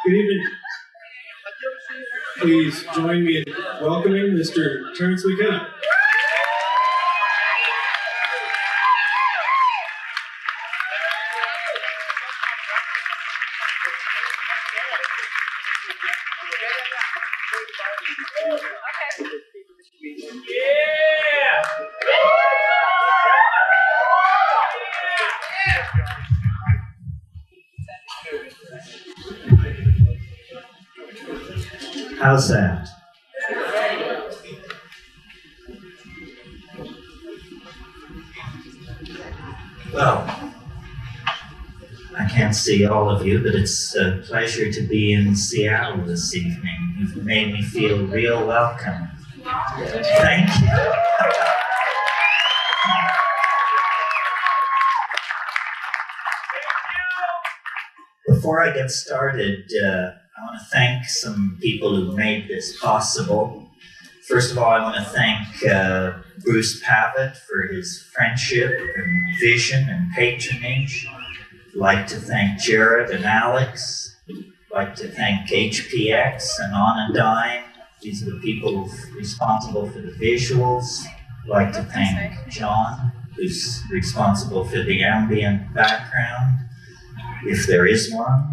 Good evening. Please join me in welcoming Mr. Terence McKenna. How's that? Well, I can't see all of you, but it's a pleasure to be in Seattle this evening. You've made me feel real welcome. Thank you. Before I get started, I want to thank some people who made this possible. First of all, I want to thank Bruce Pavitt for his friendship and vision and patronage. I'd like to thank Jared and Alex. I'd like to thank HPX and Onadine. These are the people responsible for the visuals. I'd like to thank John, who's responsible for the ambient background, if there is one.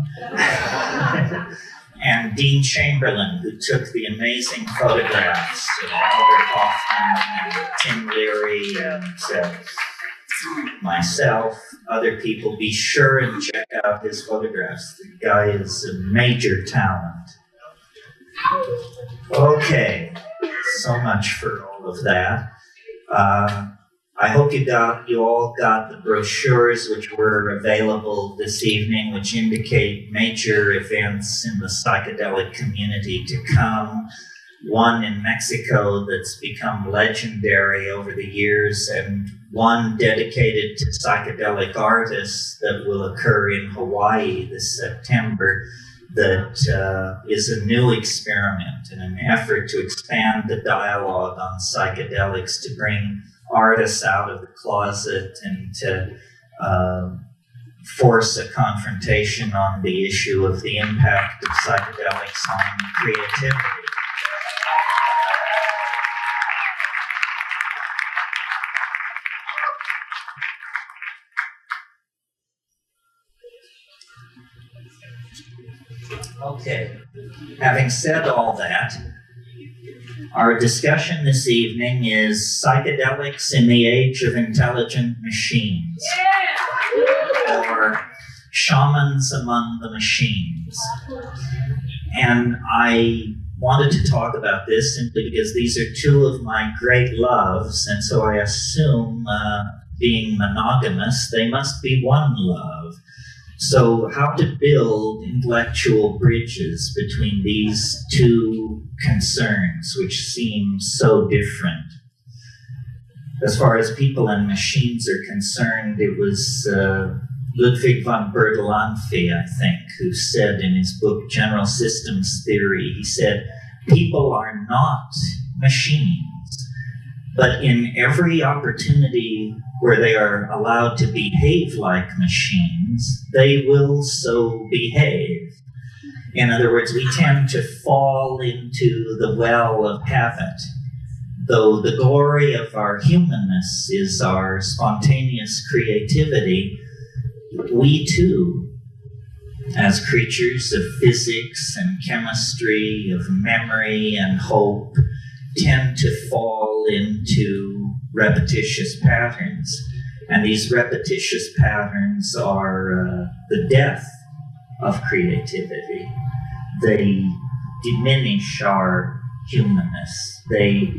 And Dean Chamberlain, who took the amazing photographs of Albert Hoffman and Tim Leary and myself, other people. Be sure and check out his photographs. The guy is a major talent. Okay, so much for all of that. I hope you all got the brochures which were available this evening, which indicate major events in the psychedelic community to come. One in Mexico that's become legendary over the years, and one dedicated to psychedelic artists that will occur in Hawaii this September, that is a new experiment in an effort to expand the dialogue on psychedelics, to bring artists out of the closet and to force a confrontation on the issue of the impact of psychedelics on creativity. Okay, having said all that, our discussion this evening is psychedelics in the age of intelligent machines, or shamans among the machines. And I wanted to talk about this simply because these are two of my great loves, and so I assume, being monogamous, they must be one love. So how to build intellectual bridges between these two concerns, which seem so different. As far as people and machines are concerned, it was Ludwig von Bertalanffy, I think, who said in his book General Systems Theory, he said, people are not machines, but in every opportunity where they are allowed to behave like machines, they will so behave. In other words, we tend to fall into the well of habit, though the glory of our humanness is our spontaneous creativity. We too, as creatures of physics and chemistry, of memory and hope, tend to fall into repetitious patterns. And these repetitious patterns are the death of creativity. They diminish our humanness. They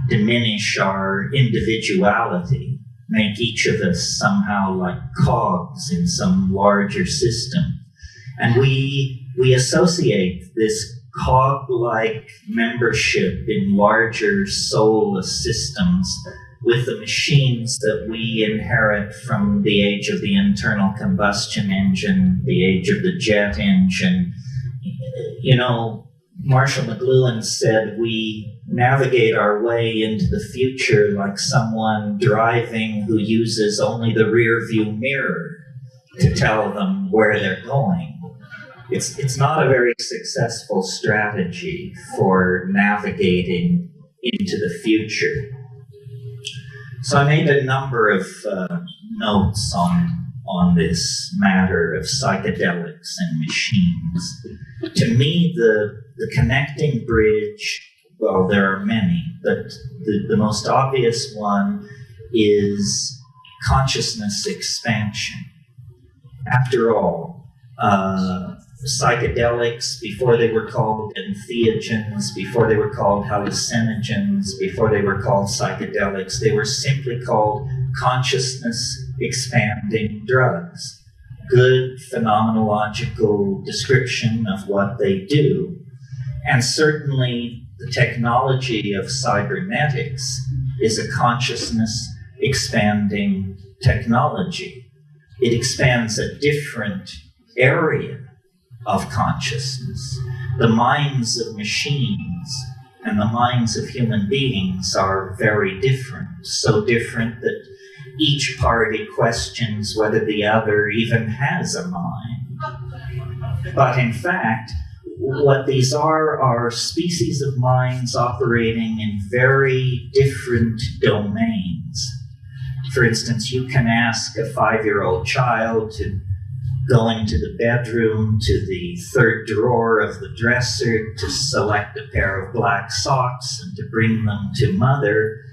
diminish our individuality, make each of us somehow like cogs in some larger system. And we associate this cog-like membership in larger soulless systems with the machines that we inherit from the age of the internal combustion engine, the age of the jet engine. You know, Marshall McLuhan said we navigate our way into the future like someone driving who uses only the rear view mirror. to tell them where they're going. It's not a very successful strategy for navigating into the future. So I made a number of notes on this matter of psychedelics and machines. To me, the connecting bridge, well, there are many, but the most obvious one is consciousness expansion. After all, psychedelics, before they were called entheogens, before they were called hallucinogens, before they were called psychedelics, they were simply called consciousness expanding drugs. Good phenomenological description of what they do. And certainly the technology of cybernetics is a consciousness expanding technology. It expands a different area of consciousness. The minds of machines and the minds of human beings are very different, so different that each party questions whether the other even has a mind. But in fact, what these are species of minds operating in very different domains. For instance, you can ask a 5-year-old child to go into the bedroom, to the third drawer of the dresser, to select a pair of black socks and to bring them to mother.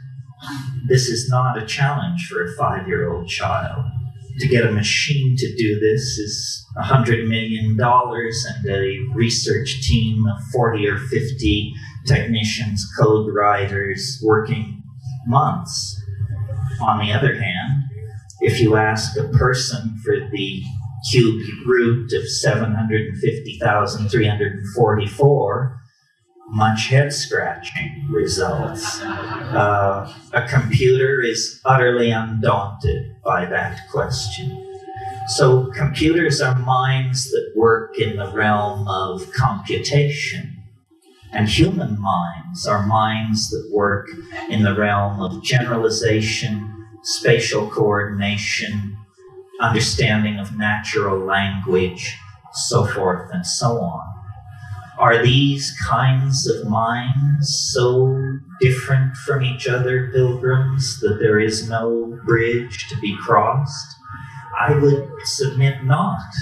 This is not a challenge for a 5-year-old child. To get a machine to do this is $100 million and a research team of 40 or 50 technicians, code writers, working months. On the other hand, if you ask a person for the cube root of 750,344, much head-scratching results. A computer is utterly undaunted by that question. So computers are minds that work in the realm of computation, and human minds are minds that work in the realm of generalization, spatial coordination, understanding of natural language, so forth and so on. Are these kinds of minds so different from each other, pilgrims, that there is no bridge to be crossed? I would submit not.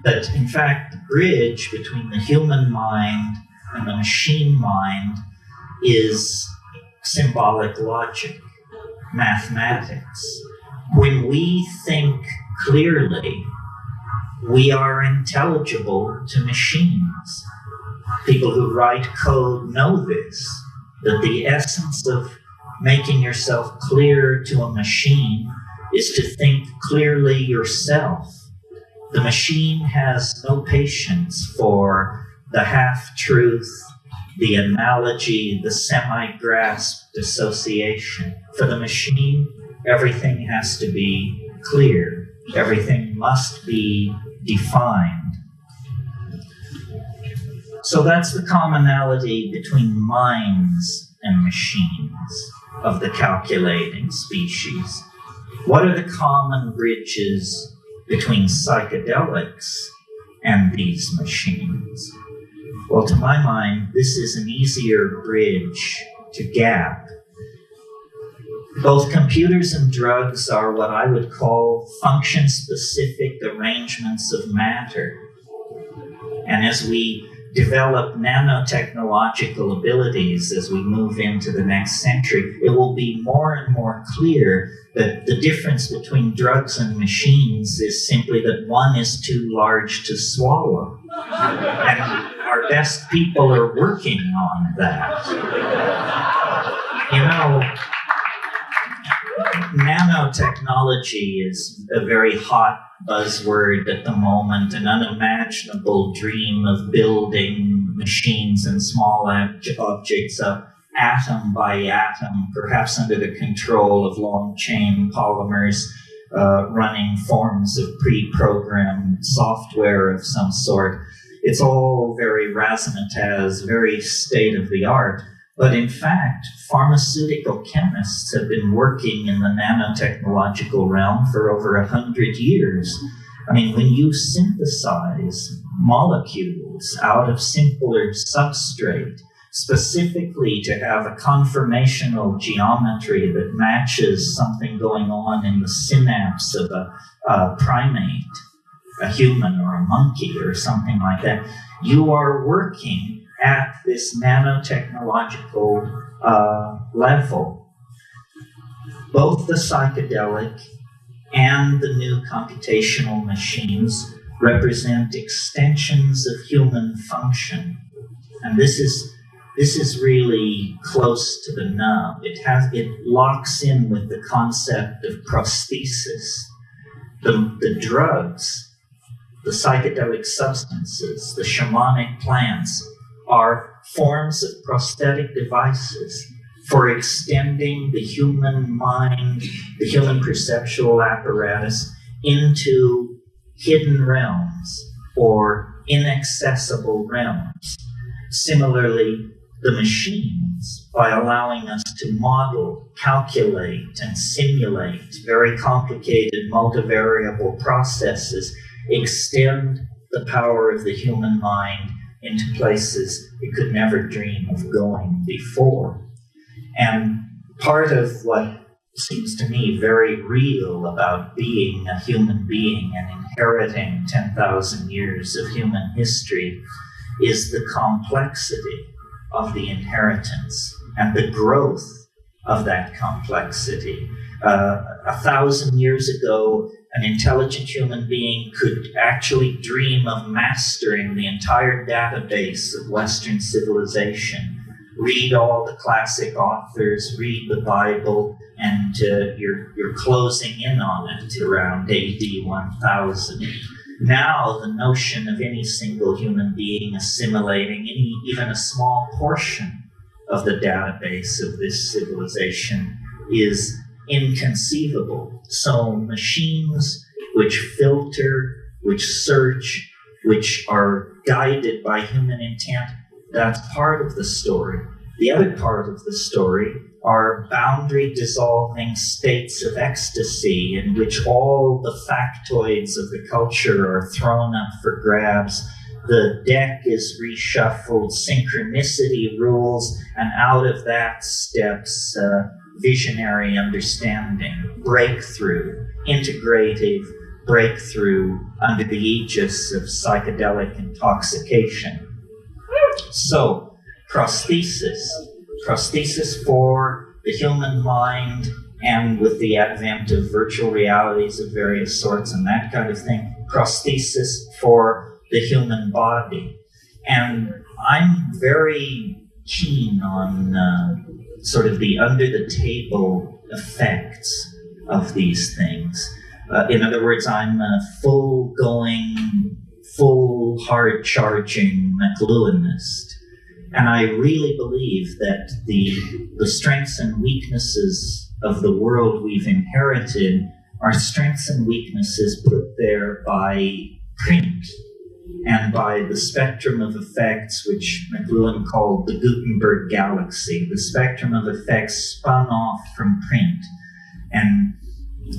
That, in fact, the bridge between the human mind and the machine mind is symbolic logic, mathematics. When we think clearly, we are intelligible to machines. People who write code know this, that the essence of making yourself clear to a machine is to think clearly yourself. The machine has no patience for the half-truth, the analogy, the semi-grasped association. For the machine, everything has to be clear. Everything must be defined. So that's the commonality between minds and machines of the calculating species. What are the common bridges between psychedelics and these machines? Well, to my mind, this is an easier bridge to gap. Both computers and drugs are what I would call function-specific arrangements of matter. And as we develop nanotechnological abilities as we move into the next century, it will be more and more clear that the difference between drugs and machines is simply that one is too large to swallow. And our best people are working on that. You know, nanotechnology is a very hot buzzword at the moment, an unimaginable dream of building machines and small objects up atom by atom, perhaps under the control of long-chain polymers, running forms of pre-programmed software of some sort. It's all very razzmatazz, very state-of-the-art. But in fact, pharmaceutical chemists have been working in the nanotechnological realm for over 100 years. I mean, when you synthesize molecules out of simpler substrate, specifically to have a conformational geometry that matches something going on in the synapse of a primate, a human or a monkey or something like that, you are working at this nanotechnological level. Both the psychedelic and the new computational machines represent extensions of human function. And this is really close to the nub. It locks in with the concept of prosthesis. The drugs, the psychedelic substances, the shamanic plants are forms of prosthetic devices for extending the human mind, the human perceptual apparatus into hidden realms or inaccessible realms. Similarly, the machines, by allowing us to model, calculate, and simulate very complicated multivariable processes, extend the power of the human mind into places it could never dream of going before. And part of what seems to me very real about being a human being and inheriting 10,000 years of human history is the complexity of the inheritance and the growth of that complexity. 1,000 years ago, an intelligent human being could actually dream of mastering the entire database of Western civilization. Read all the classic authors, read the Bible, and you're closing in on it around AD 1000. Now, the notion of any single human being assimilating even a small portion of the database of this civilization is inconceivable. So machines which filter, which search, which are guided by human intent, that's part of the story. The other part of the story are boundary-dissolving states of ecstasy in which all the factoids of the culture are thrown up for grabs. The deck is reshuffled, synchronicity rules, and out of that steps visionary understanding, breakthrough, integrative breakthrough under the aegis of psychedelic intoxication. So, prosthesis for the human mind, and with the advent of virtual realities of various sorts and that kind of thing, prosthesis for the human body. And I'm very keen on sort of the under-the-table effects of these things. In other words, I'm a full-going, full hard-charging McLuhanist. And I really believe that the strengths and weaknesses of the world we've inherited are strengths and weaknesses put there by print and by the spectrum of effects, which McLuhan called the Gutenberg galaxy, the spectrum of effects spun off from print. And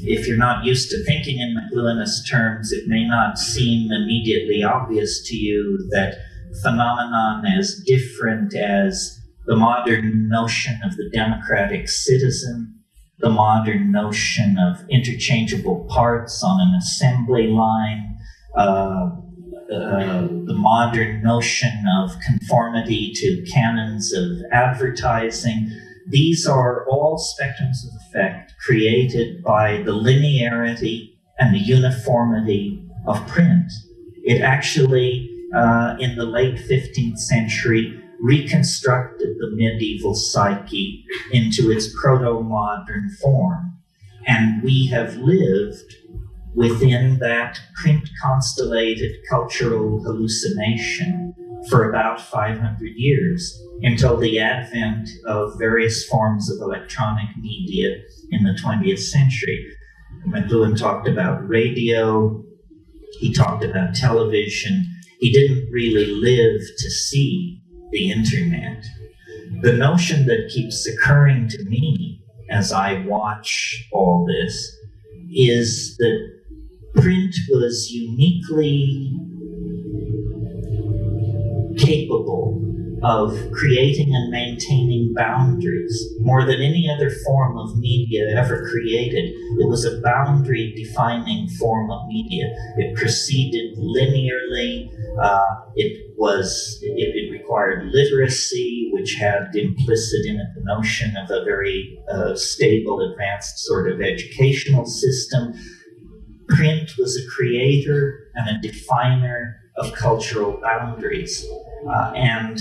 if you're not used to thinking in McLuhanist terms, it may not seem immediately obvious to you that phenomenon as different as the modern notion of the democratic citizen, the modern notion of interchangeable parts on an assembly line, the modern notion of conformity to canons of advertising. These are all spectrums of effect created by the linearity and the uniformity of print. It actually, in the late 15th century, reconstructed the medieval psyche into its proto-modern form. And we have lived within that print-constellated cultural hallucination for about 500 years, until the advent of various forms of electronic media in the 20th century. McLuhan talked about radio, he talked about television. He didn't really live to see the internet. The notion that keeps occurring to me as I watch all this is that print was uniquely capable of creating and maintaining boundaries more than any other form of media ever created. It was a boundary-defining form of media. It proceeded linearly. It required literacy, which had implicit in it the notion of a very stable, advanced sort of educational system. Print was a creator and a definer of cultural boundaries. And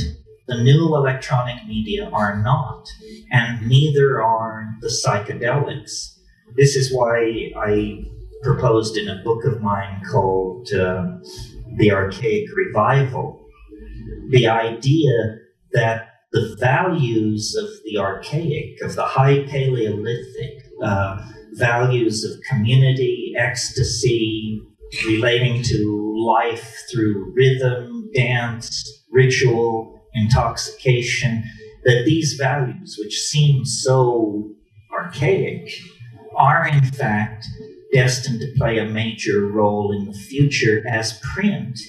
the new electronic media are not, and neither are the psychedelics. This is why I proposed in a book of mine called The Archaic Revival, the idea that the values of the archaic, of the high Paleolithic, values of community, ecstasy, relating to life through rhythm, dance, ritual, intoxication, that these values, which seem so archaic, are in fact destined to play a major role in the future as print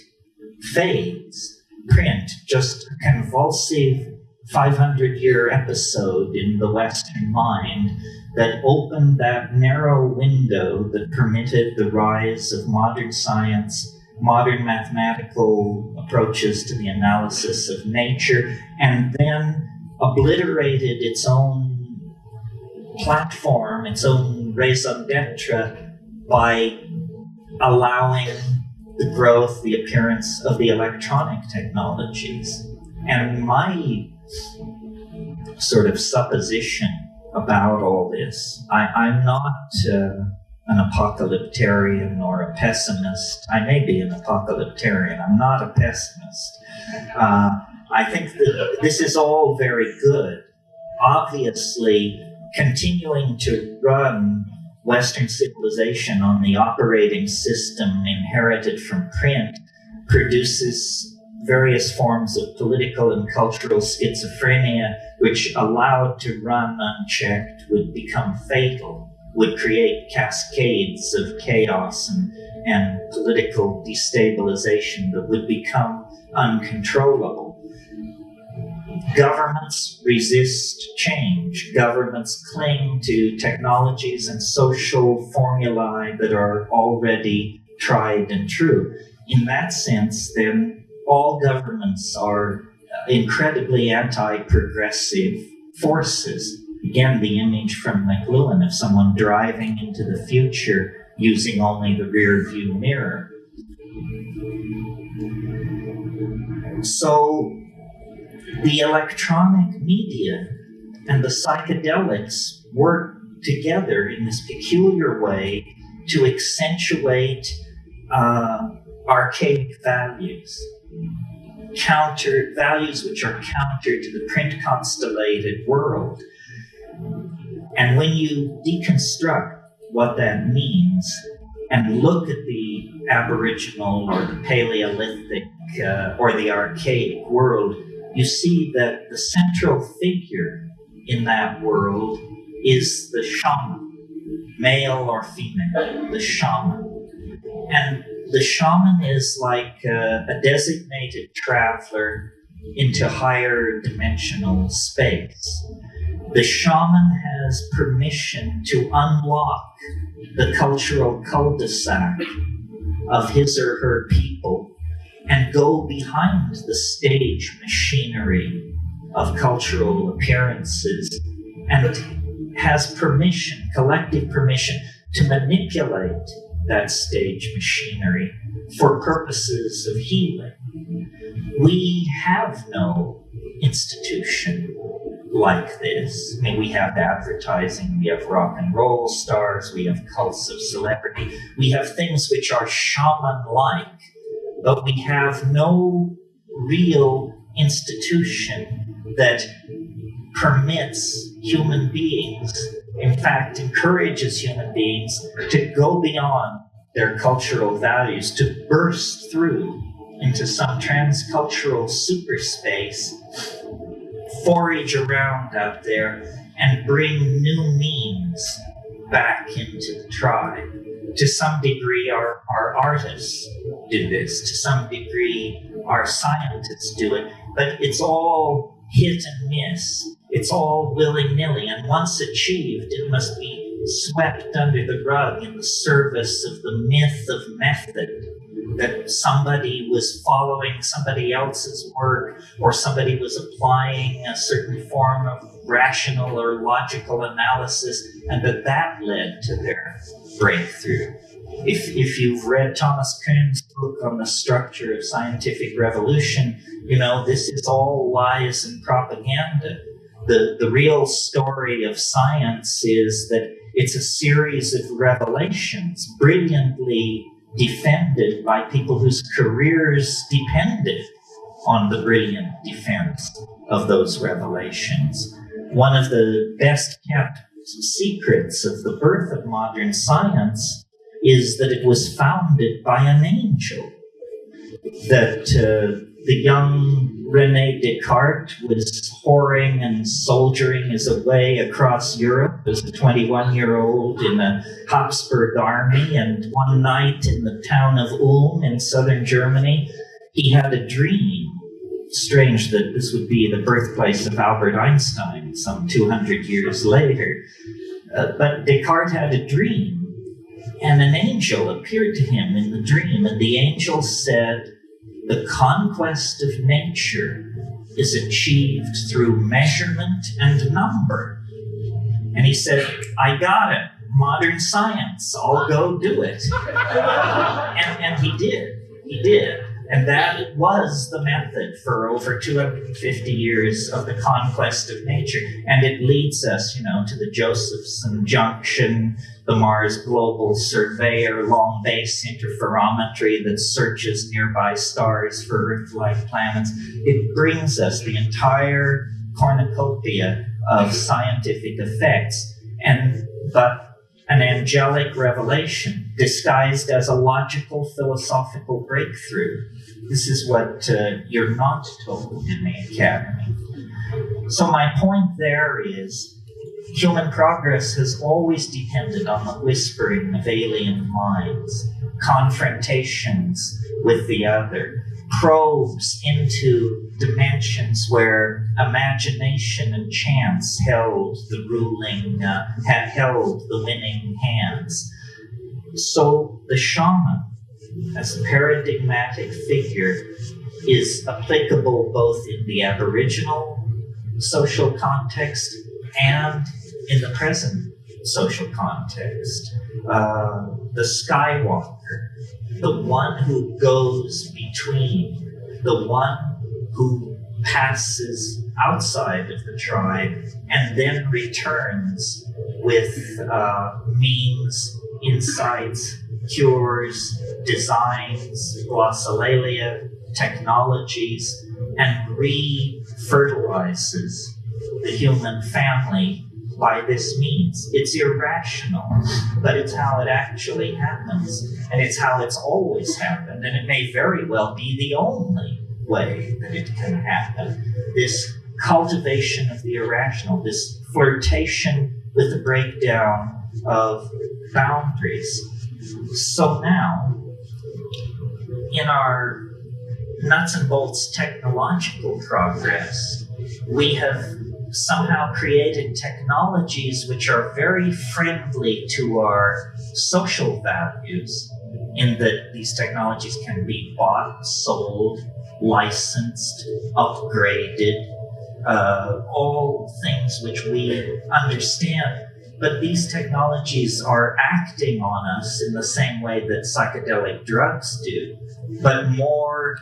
fades. Print, just a convulsive 500-year episode in the Western mind that opened that narrow window that permitted the rise of modern science, modern mathematical approaches to the analysis of nature, and then obliterated its own platform, its own raison d'etre, by allowing the growth, the appearance of the electronic technologies. And my sort of supposition about all this, I'm not an apocalyptarian or a pessimist. I may be an apocalyptarian. I'm not a pessimist. I think that this is all very good. Obviously, continuing to run Western civilization on the operating system inherited from print produces various forms of political and cultural schizophrenia, which, allowed to run unchecked, would become fatal, would create cascades of chaos and political destabilization that would become uncontrollable. Governments resist change. Governments cling to technologies and social formulae that are already tried and true. In that sense, then, all governments are incredibly anti-progressive forces. Again, the image from McLuhan of someone driving into the future using only the rear view mirror. So the electronic media and the psychedelics work together in this peculiar way to accentuate archaic values, counter values which are counter to the print constellated world. And when you deconstruct what that means and look at the Aboriginal or the Paleolithic or the archaic world, you see that the central figure in that world is the shaman, male or female, the shaman. And the shaman is like a designated traveler into higher dimensional space. The shaman has permission to unlock the cultural cul-de-sac of his or her people and go behind the stage machinery of cultural appearances, and has permission, collective permission, to manipulate that stage machinery for purposes of healing. We have no institution like this. I mean, we have advertising, we have rock and roll stars, we have cults of celebrity, we have things which are shaman-like, but we have no real institution that permits human beings, in fact, encourages human beings to go beyond their cultural values, to burst through into some transcultural superspace, forage around out there, and bring new means back into the tribe. To some degree, our artists do this. To some degree, our scientists do it. But it's all hit and miss. It's all willy-nilly. And once achieved, it must be swept under the rug in the service of the myth of method, that somebody was following somebody else's work, or somebody was applying a certain form of rational or logical analysis, and that led to their breakthrough. If you've read Thomas Kuhn's book on the structure of scientific revolution, you know this is all lies and propaganda. The real story of science is that it's a series of revelations, brilliantly defended by people whose careers depended on the brilliant defense of those revelations. One of the best kept secrets of the birth of modern science is that it was founded by an angel. That the young René Descartes was whoring and soldiering his way across Europe as a 21-year-old in a Habsburg army, and one night in the town of Ulm in southern Germany, he had a dream. Strange that this would be the birthplace of Albert Einstein some 200 years later. But Descartes had a dream, and an angel appeared to him in the dream, and the angel said, "The conquest of nature is achieved through measurement and number." And he said, "I got it. Modern science. I'll go do it." And he did. He did. And that was the method for over 250 years of the conquest of nature. And it leads us, to the Josephson Junction, the Mars Global Surveyor, long base interferometry that searches nearby stars for Earth-like planets. It brings us the entire cornucopia of scientific effects, but an angelic revelation disguised as a logical philosophical breakthrough. This is what you're not told in the academy. So my point there is, human progress has always depended on the whispering of alien minds, confrontations with the other, probes into dimensions where imagination and chance held the winning hands. So the shaman, as a paradigmatic figure, is applicable both in the Aboriginal social context and in the present social context. The skywalker, the one who goes between, the one who passes outside of the tribe and then returns with means, insights, cures, designs, glossolalia, technologies, and re-fertilizes the human family by this means. It's irrational, but it's how it actually happens, and it's how it's always happened, and it may very well be the only way that it can happen. This cultivation of the irrational, this flirtation with the breakdown of boundaries. So now, in our nuts and bolts technological progress, we have somehow created technologies which are very friendly to our social values, in that these technologies can be bought, sold, licensed, upgraded, all things which we understand. But these technologies are acting on us in the same way that psychedelic drugs do, but more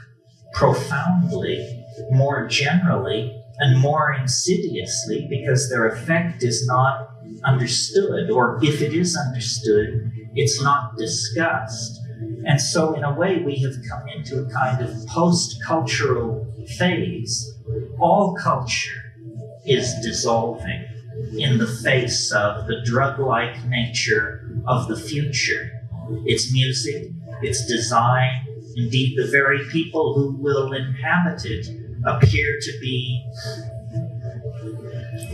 profoundly, more generally, and more insidiously, because their effect is not understood, or if it is understood, it's not discussed. And so in a way, we have come into a kind of post-cultural phase. All culture is dissolving in the face of the drug-like nature of the future. Its music, its design, indeed the very people who will inhabit it appear to be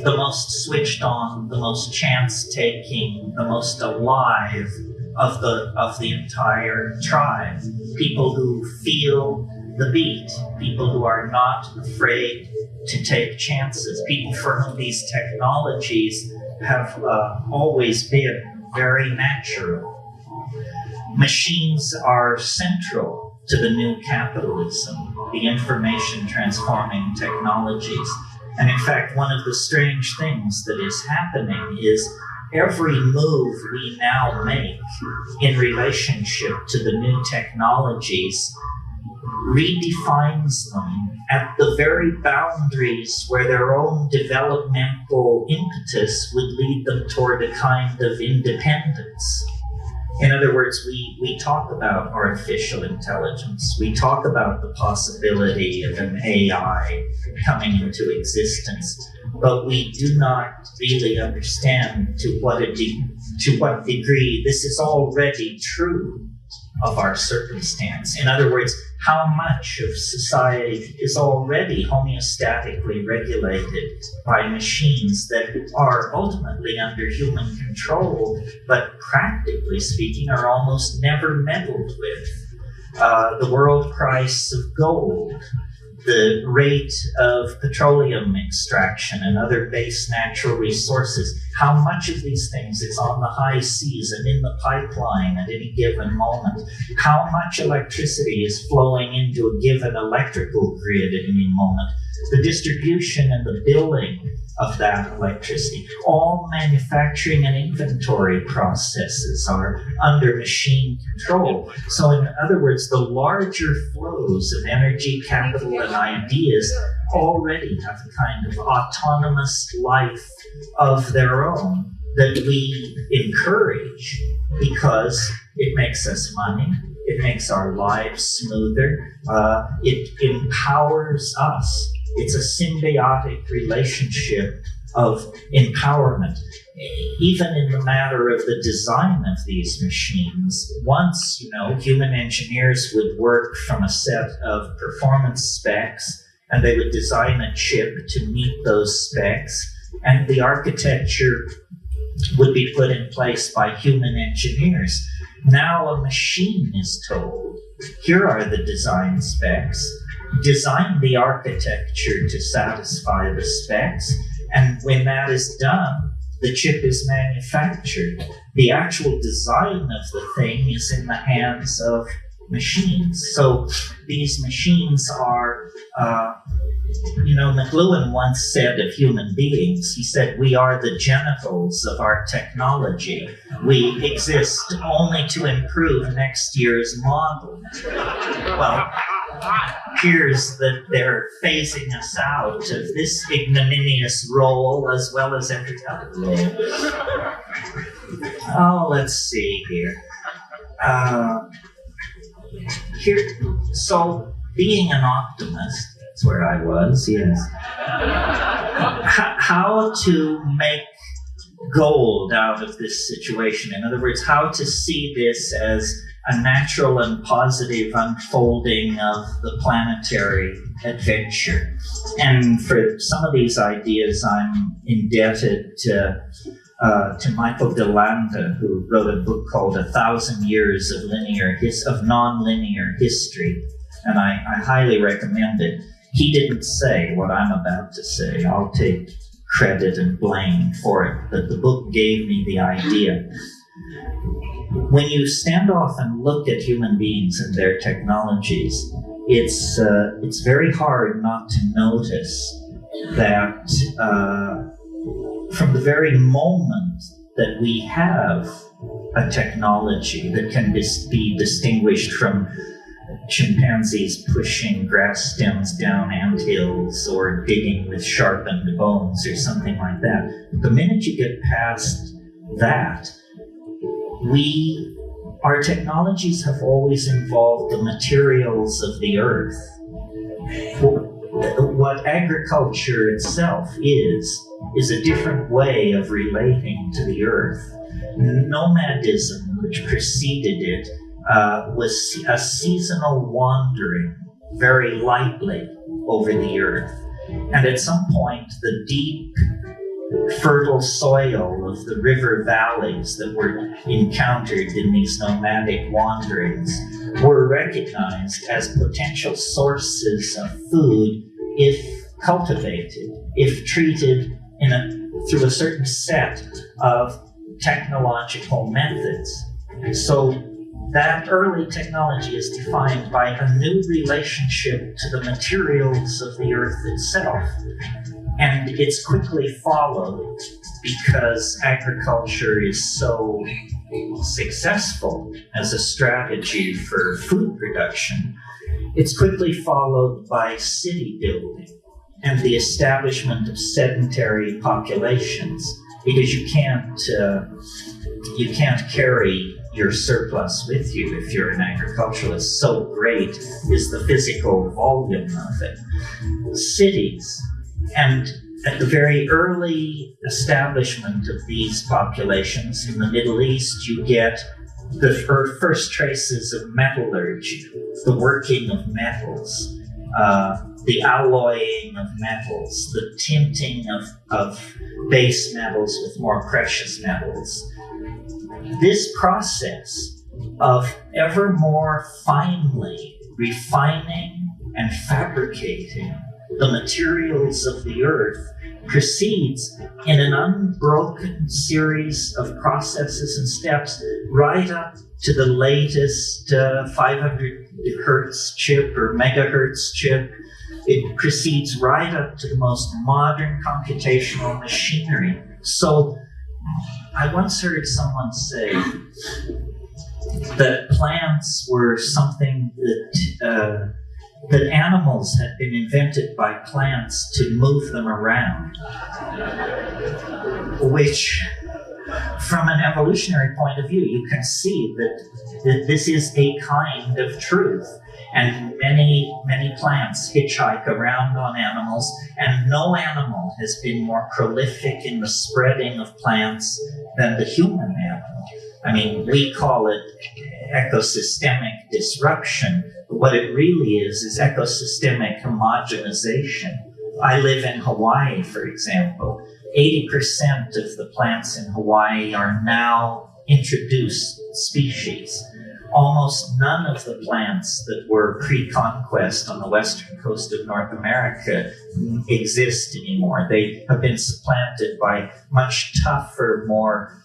the most switched on, the most chance-taking, the most alive, of the entire tribe. People who feel the beat, people who are not afraid to take chances, people for whom these technologies have always been very natural. Machines are central to the new capitalism, the information transforming technologies. And in fact, one of the strange things that is happening is every move we now make in relationship to the new technologies redefines them at the very boundaries where their own developmental impetus would lead them toward a kind of independence. In other words, we talk about artificial intelligence. We talk about the possibility of an AI coming into existence, but we do not really understand to what degree this is already true of our circumstance. In other words, how much of society is already homeostatically regulated by machines that are ultimately under human control, but practically speaking are almost never meddled with. The world price of gold, the rate of petroleum extraction and other base natural resources, how much of these things is on the high seas and in the pipeline at any given moment, how much electricity is flowing into a given electrical grid at any moment, the distribution and the billing of that electricity. All manufacturing and inventory processes are under machine control. So in other words, the larger flows of energy, capital, and ideas already have a kind of autonomous life of their own that we encourage because it makes us money, it makes our lives smoother, it empowers us. It's a symbiotic relationship of empowerment. Even in the matter of the design of these machines, once, human engineers would work from a set of performance specs, and they would design a chip to meet those specs, and the architecture would be put in place by human engineers. Now a machine is told, here are the design specs, design the architecture to satisfy the specs, and when that is done, the chip is manufactured. The actual design of the thing is in the hands of machines. So these machines are, McLuhan once said of human beings, he said, we are the genitals of our technology. We exist only to improve next year's model. Well, appears that they're phasing us out of this ignominious role as well as every other role. Oh, let's see here. So being an optimist, that's where I was, yes. How to make gold out of this situation. In other words, how to see this as a natural and positive unfolding of the planetary adventure. And for some of these ideas, I'm indebted to Michael DeLanda, who wrote a book called 1,000 Years of Non-Linear History, and I highly recommend it. He didn't say what I'm about to say. I'll take credit and blame for it, but the book gave me the idea. When you stand off and look at human beings and their technologies, it's very hard not to notice that from the very moment that we have a technology that can be distinguished from chimpanzees pushing grass stems down anthills or digging with sharpened bones or something like that, the minute you get past that, our technologies have always involved the materials of the earth. What agriculture itself is a different way of relating to the earth. Nomadism, which preceded it, was a seasonal wandering very lightly over the earth. And at some point, the deep fertile soil of the river valleys that were encountered in these nomadic wanderings were recognized as potential sources of food if cultivated, if treated through a certain set of technological methods. So that early technology is defined by a new relationship to the materials of the earth itself. And it's quickly followed, because agriculture is so successful as a strategy for food production, it's quickly followed by city building and the establishment of sedentary populations, because you can't carry your surplus with you if you're an agriculturalist. So great is the physical volume of it. Cities, and at the very early establishment of these populations in the Middle East, you get the first traces of metallurgy, the working of metals, the alloying of metals, the tinting of base metals with more precious metals. This process of ever more finely refining and fabricating the materials of the earth proceeds in an unbroken series of processes and steps right up to the latest 500 hertz chip or megahertz chip. It proceeds right up to the most modern computational machinery. So I once heard someone say that plants were something that animals had been invented by plants to move them around, which, from an evolutionary point of view, you can see that this is a kind of truth. And many plants hitchhike around on animals, and no animal has been more prolific in the spreading of plants than the human animal. I mean, we call it ecosystemic disruption. But what it really is ecosystemic homogenization. I live in Hawaii, for example. 80% of the plants in Hawaii are now introduced species. Almost none of the plants that were pre-conquest on the western coast of North America exist anymore. They have been supplanted by much tougher, more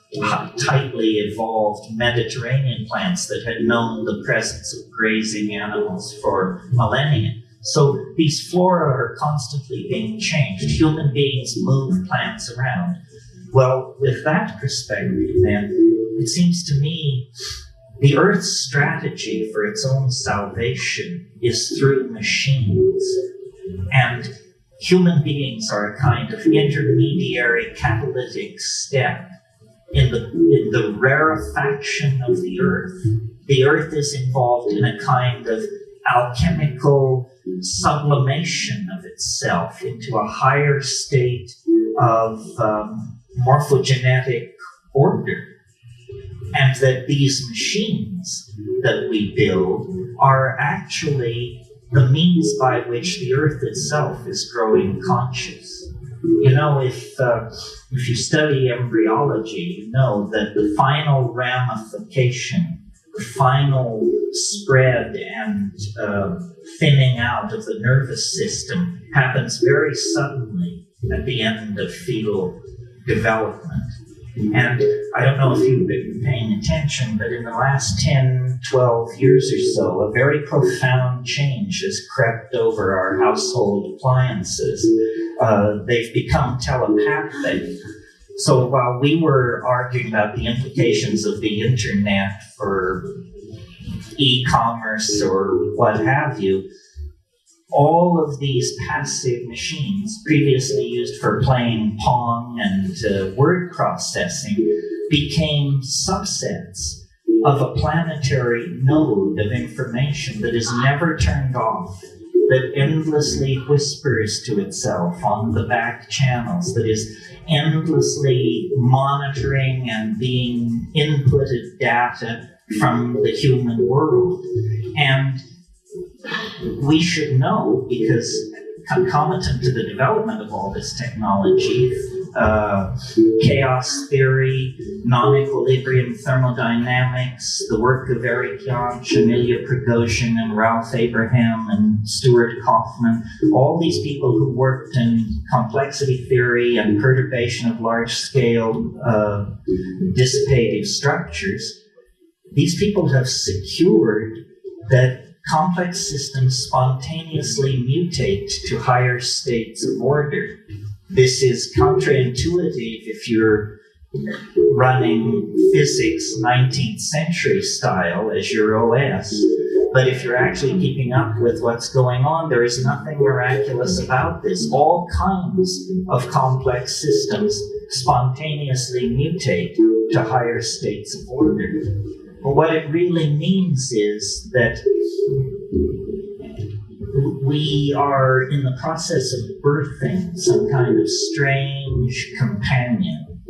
tightly evolved Mediterranean plants that had known the presence of grazing animals for millennia. So these flora are constantly being changed. Human beings move plants around. Well, with that perspective, then, it seems to me the Earth's strategy for its own salvation is through machines. And human beings are a kind of intermediary catalytic step in the rarefaction of the Earth. The Earth is involved in a kind of alchemical sublimation of itself into a higher state of morphogenetic order. And that these machines that we build are actually the means by which the Earth itself is growing conscious. You know, if you study embryology, you know that the final ramification, the final spread and thinning out of the nervous system happens very suddenly at the end of fetal development. And I don't know if you've been paying attention, but in the last 10, 12 years or so, a very profound change has crept over our household appliances. They've become telepathic. So while we were arguing about the implications of the internet for e-commerce or what have you, all of these passive machines, previously used for playing Pong and word processing, became subsets of a planetary node of information that is never turned off, that endlessly whispers to itself on the back channels, that is endlessly monitoring and being inputted data from the human world. And we should know, because concomitant to the development of all this technology, chaos theory, non-equilibrium thermodynamics, the work of Eric Jantsch, Amelia Prigozhin, and Ralph Abraham, and Stuart Kaufman, all these people who worked in complexity theory and perturbation of large-scale dissipative structures, these people have secured that complex systems spontaneously mutate to higher states of order. This is counterintuitive if you're running physics 19th century style as your OS. But if you're actually keeping up with what's going on, there is nothing miraculous about this. All kinds of complex systems spontaneously mutate to higher states of order. But what it really means is that we are in the process of birthing some kind of strange companion.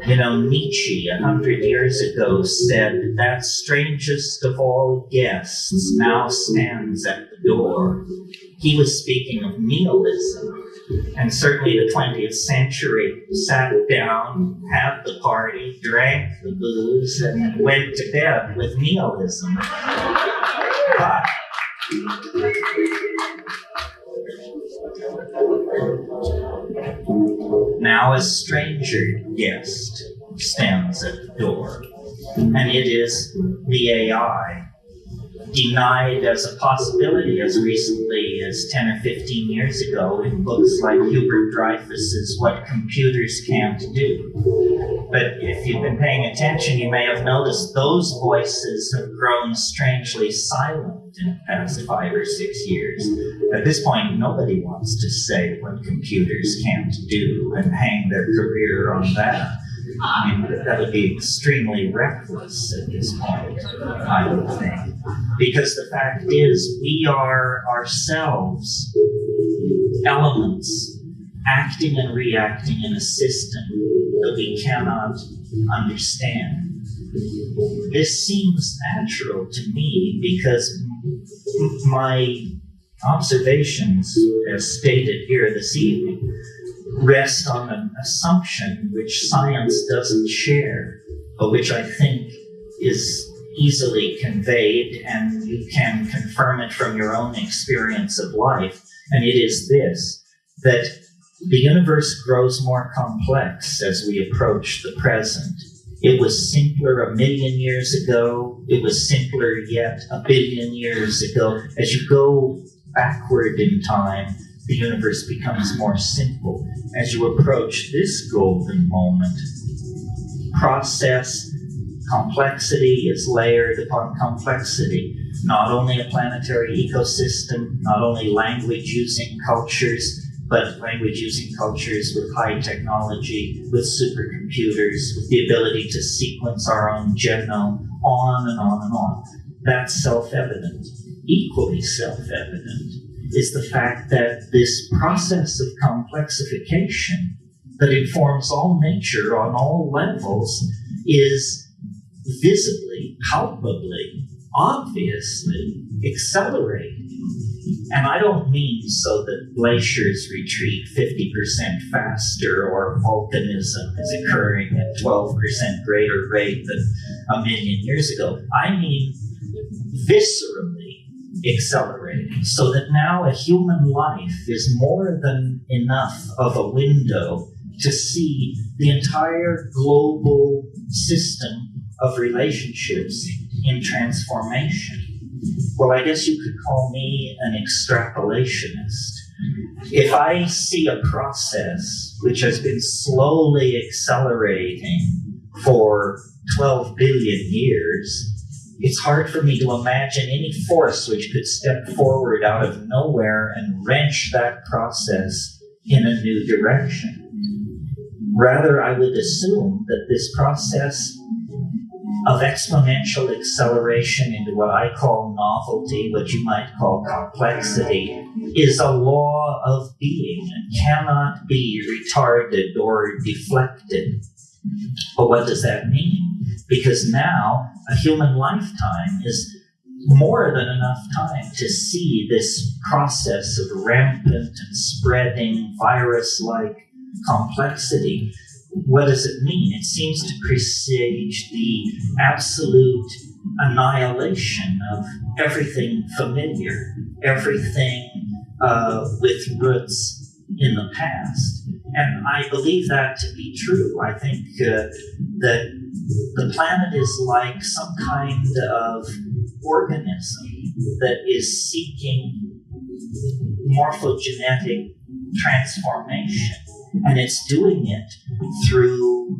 You know, Nietzsche, 100 years ago, said, "That strangest of all guests now stands at the door." He was speaking of nihilism. And certainly the 20th century sat down, had the party, drank the booze, and went to bed with nihilism. But now a stranger guest stands at the door, and it is the AI, denied as a possibility as recently as 10 or 15 years ago in books like Hubert Dreyfus's What Computers Can't Do. But if you've been paying attention, you may have noticed those voices have grown strangely silent in the past 5 or 6 years. At this point, nobody wants to say what computers can't do and hang their career on that. I mean, that would be extremely reckless at this point, I would think. Because the fact is, we are ourselves elements acting and reacting in a system that we cannot understand. This seems natural to me because my observations, as stated here this evening, rest on an assumption which science doesn't share, but which I think is easily conveyed, and you can confirm it from your own experience of life. And it is this, that the universe grows more complex as we approach the present. It was simpler 1 million years ago. It was simpler yet 1 billion years ago. As you go backward in time, the universe becomes more simple. As you approach this golden moment, process, complexity is layered upon complexity. Not only a planetary ecosystem, not only language-using cultures, but language-using cultures with high technology, with supercomputers, with the ability to sequence our own genome, on and on and on. That's self-evident. Equally self-evident is the fact that this process of complexification that informs all nature on all levels is visibly, palpably, obviously accelerating. And I don't mean so that glaciers retreat 50% faster or volcanism is occurring at 12% greater rate than 1 million years ago. I mean viscerally accelerating, so that now a human life is more than enough of a window to see the entire global system of relationships in transformation. Well, I guess you could call me an extrapolationist. If I see a process which has been slowly accelerating for 12 billion years, it's hard for me to imagine any force which could step forward out of nowhere and wrench that process in a new direction. Rather, I would assume that this process of exponential acceleration into what I call novelty, what you might call complexity, is a law of being and cannot be retarded or deflected. But what does that mean? Because now a human lifetime is more than enough time to see this process of rampant and spreading virus-like complexity. What does it mean? It seems to presage the absolute annihilation of everything familiar, everything with roots in the past. And I believe that to be true. I think that the planet is like some kind of organism that is seeking morphogenetic transformation. And it's doing it through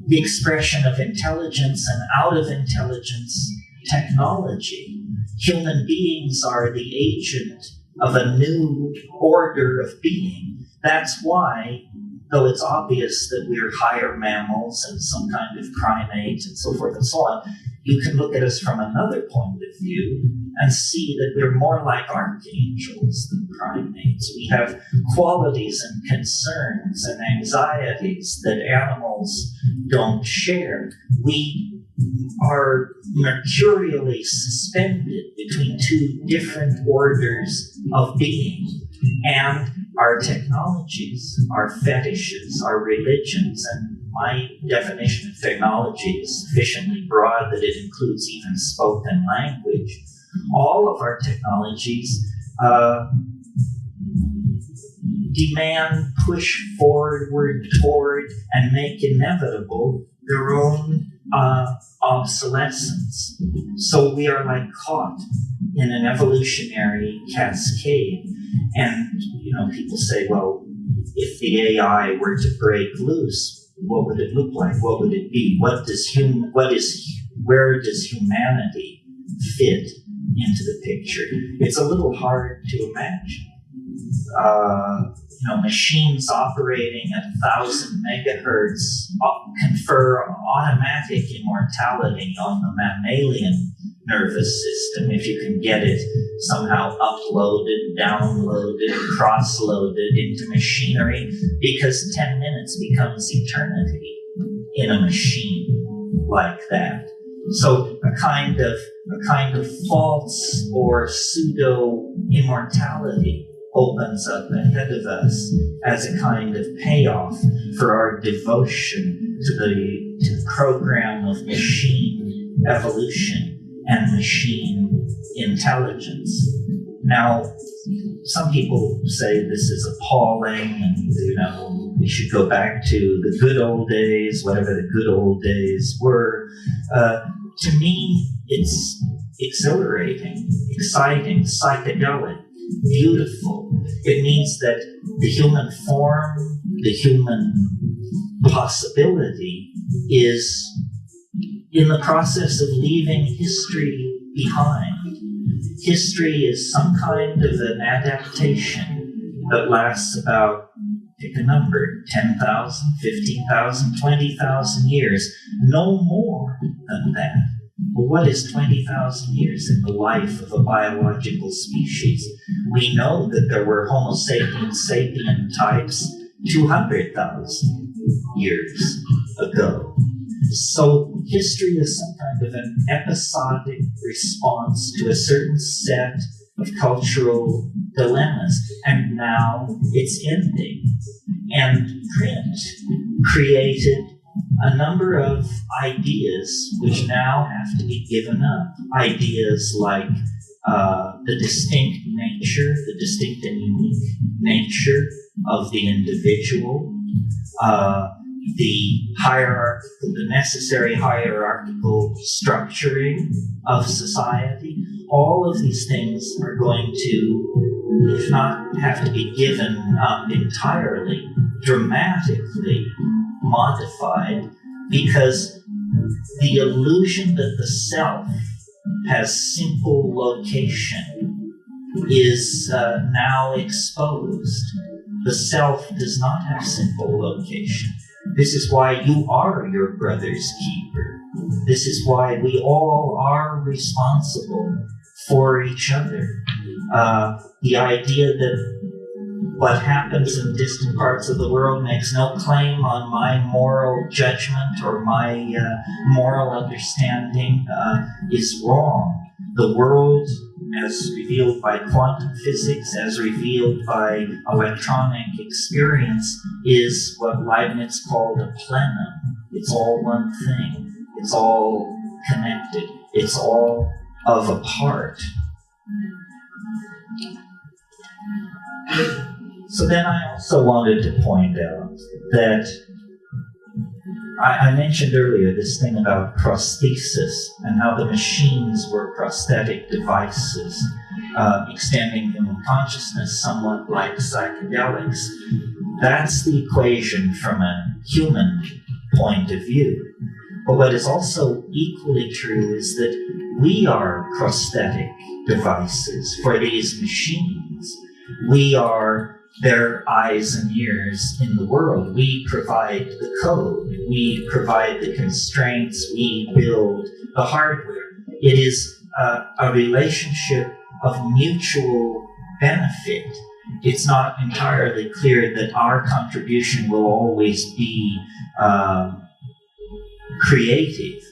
the expression of intelligence and out of intelligence technology. Human beings are the agent of a new order of being. That's why, though it's obvious that we're higher mammals and some kind of primate and so forth and so on, you can look at us from another point of view and see that we're more like archangels than primates. We have qualities and concerns and anxieties that animals don't share. We are mercurially suspended between two different orders of being, and our technologies, our fetishes, our religions, and my definition of technology is sufficiently broad that it includes even spoken language. All of our technologies demand, push forward toward, and make inevitable their own obsolescence. So we are like caught in an evolutionary cascade. And, people say, well, if the AI were to break loose, what would it look like? What would it be? Where does humanity fit into the picture? It's a little hard to imagine. Machines operating at 1,000 megahertz confer automatic immortality on the mammalian nervous system if you can get it somehow uploaded, downloaded, cross-loaded into machinery, because 10 minutes becomes eternity in a machine like that. So a kind of false or pseudo immortality opens up ahead of us as a kind of payoff for our devotion to the program of machine evolution and machine intelligence. Now, some people say this is appalling, and we should go back to the good old days, whatever the good old days were. To me, it's exhilarating, exciting, psychedelic, beautiful. It means that the human form, the human possibility is in the process of leaving history behind. History is some kind of an adaptation that lasts about, pick a number, 10,000, 15,000, 20,000 years, no more than that. Well, what is 20,000 years in the life of a biological species? We know that there were Homo sapiens sapien types 200,000 years ago. So history is some kind of an episodic response to a certain set of cultural dilemmas, and now it's ending. And print created a number of ideas which now have to be given up. Ideas like the distinct nature, the distinct and unique nature of the individual, the necessary hierarchical structuring of society. All of these things are going to, if not have to be given up entirely, dramatically modified, because the illusion that the self has simple location is now exposed. The self does not have simple location. This is why you are your brother's keeper. This is why we all are responsible for each other. The idea that what happens in distant parts of the world makes no claim on my moral judgment or my moral understanding is wrong. The world as revealed by quantum physics, as revealed by electronic experience, is what Leibniz called a plenum. It's all one thing. It's all connected. It's all of a part. So then I also wanted to point out that I mentioned earlier this thing about prosthesis and how the machines were prosthetic devices, extending human consciousness somewhat like psychedelics. That's the equation from a human point of view. But what is also equally true is that we are prosthetic devices for these machines. We are their eyes and ears in the world. We provide the code. We provide the constraints. We build the hardware. It is a relationship of mutual benefit. It's not entirely clear that our contribution will always be creative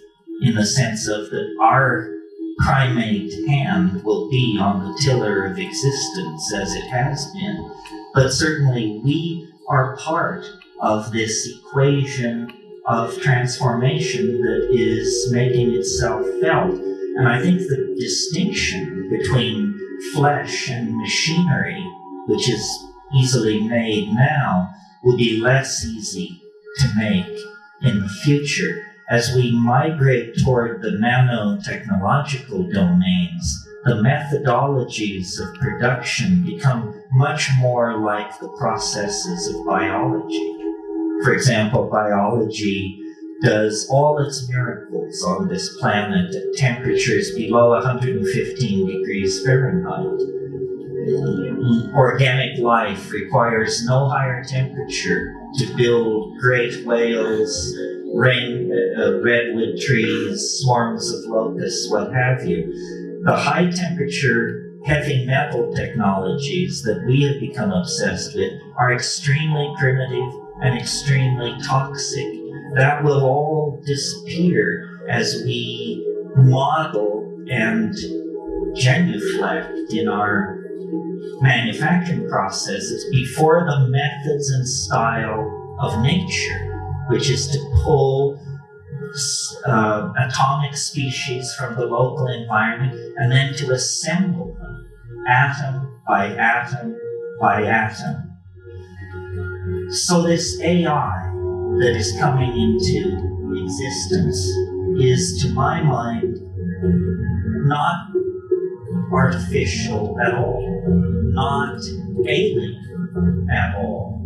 in the sense of that our primate hand will be on the tiller of existence as it has been. But certainly we are part of this equation of transformation that is making itself felt. And I think the distinction between flesh and machinery, which is easily made now, will be less easy to make in the future. As we migrate toward the nanotechnological domains, the methodologies of production become much more like the processes of biology. For example, biology does all its miracles on this planet at temperatures below 115 degrees Fahrenheit. Organic life requires no higher temperature to build great whales, redwood trees, swarms of locusts, what have you. The high temperature heavy metal technologies that we have become obsessed with are extremely primitive and extremely toxic. That will all disappear as we model and genuflect in our manufacturing processes before the methods and style of nature, which is to pull atomic species from the local environment and then to assemble them atom by atom by atom. So this AI that is coming into existence is, to my mind, not artificial at all, not alien at all.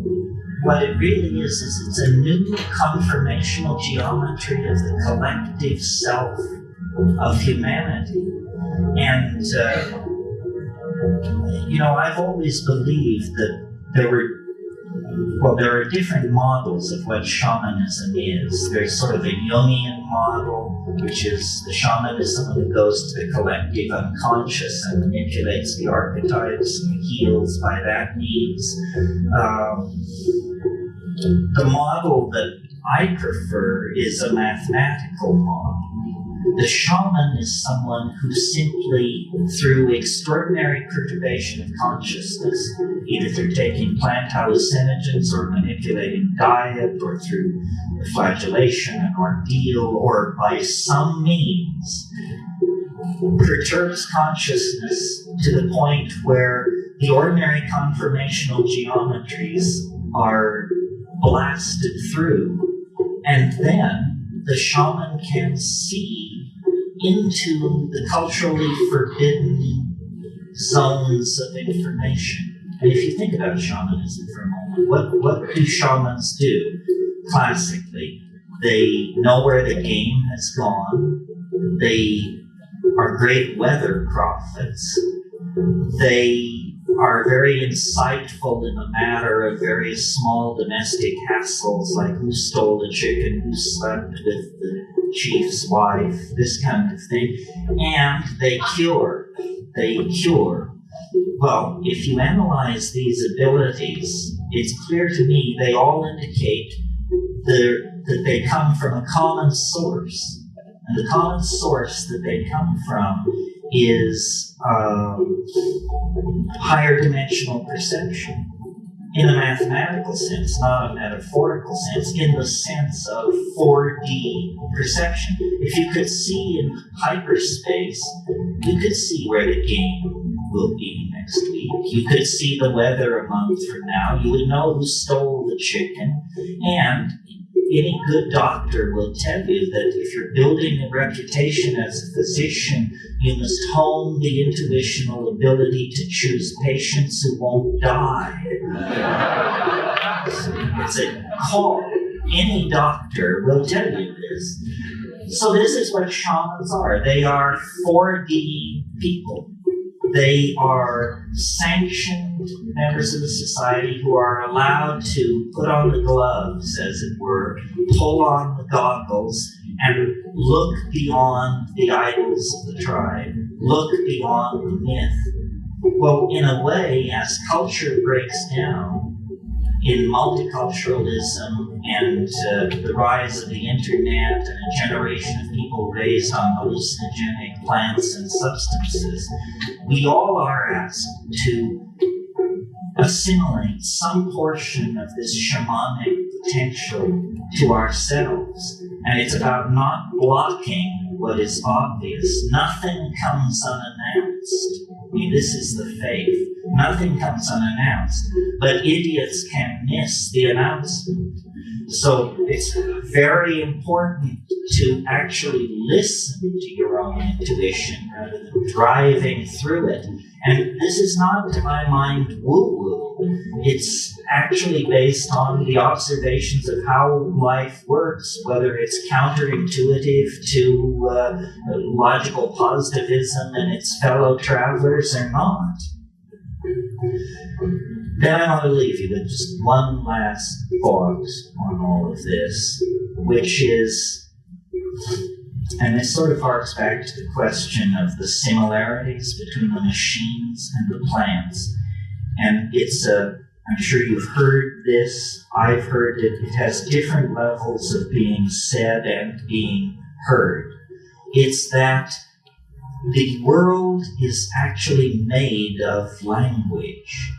What it really is it's a new conformational geometry of the collective self of humanity. And, I've always believed that there are different models of what shamanism is. There's sort of a Jungian model, which is the shaman is someone who goes to the collective unconscious and manipulates the archetypes and heals by that means. The model that I prefer is a mathematical model. The shaman is someone who simply, through extraordinary perturbation of consciousness, either through taking plant hallucinogens or manipulating diet or through flagellation and ordeal or by some means, perturbs consciousness to the point where the ordinary conformational geometries are blasted through, and then the shaman can see into the culturally forbidden zones of information. And if you think about shamanism for a moment, what do shamans do? Classically, they know where the game has gone. They are great weather prophets. They are very insightful in the matter of very small domestic hassles like who stole the chicken, who slept with the chief's wife, this kind of thing. And they cure. Well, if you analyze these abilities, it's clear to me they all indicate that they come from a common source. And the common source that they come from is higher dimensional perception in a mathematical sense, not a metaphorical sense, in the sense of 4D perception. If you could see in hyperspace, you could see where the game will be next week. You could see the weather a month from now. You would know who stole the chicken. And any good doctor will tell you that if you're building a reputation as a physician, you must hone the intuitional ability to choose patients who won't die. It's a call. Any doctor will tell you this. So this is what shamans are. They are 4D people. They are sanctioned members of the society who are allowed to put on the gloves, as it were, pull on the goggles, and look beyond the idols of the tribe, look beyond the myth. Well, in a way, as culture breaks down in multiculturalism and the rise of the internet and a generation of people raised on hallucinogenic plants and substances, we all are asked to assimilate some portion of this shamanic potential to ourselves. And it's about not blocking what is obvious. Nothing comes unannounced. I mean, this is the faith. Nothing comes unannounced. But idiots can miss the announcement. So it's very important to actually listen to your own intuition rather than driving through it. And this is not, to my mind, woo-woo. It's actually based on the observations of how life works, whether it's counterintuitive to logical positivism and its fellow travelers or not. Then I want to leave you with just one last thought on all of this, which is, and this sort of harks back to the question of the similarities between the machines and the plants. And it's I'm sure you've heard this, I've heard it, it has different levels of being said and being heard. It's that the world is actually made of language.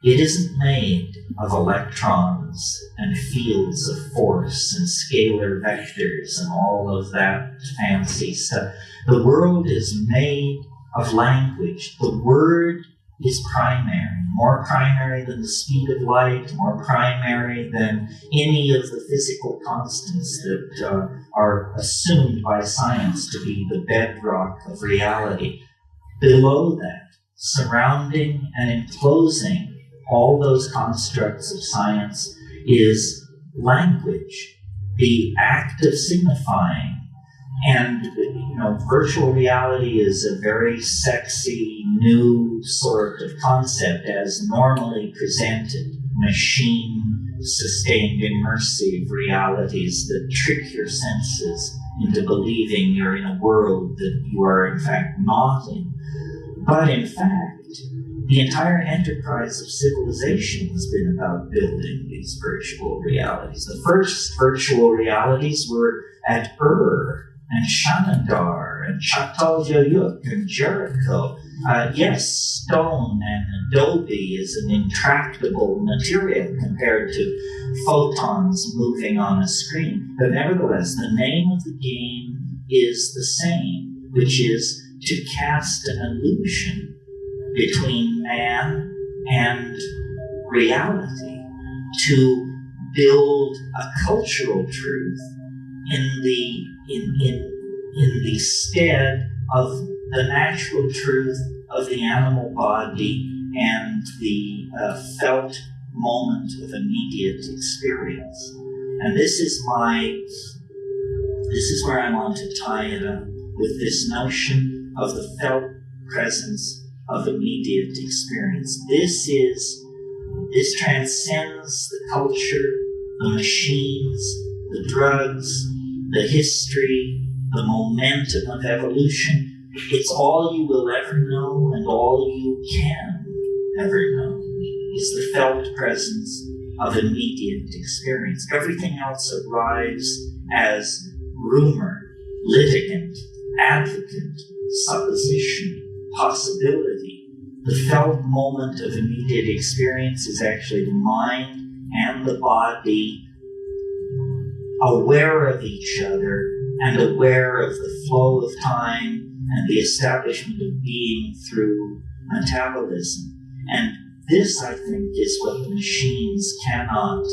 It isn't made of electrons and fields of force and scalar vectors and all of that fancy stuff. The world is made of language. The word is primary, more primary than the speed of light, more primary than any of the physical constants that are assumed by science to be the bedrock of reality. Below that, surrounding and enclosing all those constructs of science is language, the act of signifying. And, virtual reality is a very sexy, new sort of concept as normally presented. Machine-sustained immersive realities that trick your senses into believing you're in a world that you are in fact not in. But in fact, the entire enterprise of civilization has been about building these virtual realities. The first virtual realities were at Ur and Shanandar and Çatalhöyük and Jericho. Yes, stone and adobe is an intractable material compared to photons moving on a screen. But nevertheless, the name of the game is the same, which is to cast an illusion between man and reality, to build a cultural truth in the stead of the natural truth of the animal body and the felt moment of immediate experience. And this is where I want to tie it up with this notion of the felt presence of immediate experience. This transcends the culture, the machines, the drugs, the history, the momentum of evolution. It's all you will ever know and all you can ever know is the felt presence of immediate experience. Everything else arrives as rumor, litigant, advocate, supposition, possibility. The felt moment of immediate experience is actually the mind and the body aware of each other and aware of the flow of time and the establishment of being through metabolism. And this, I think, is what the machines cannot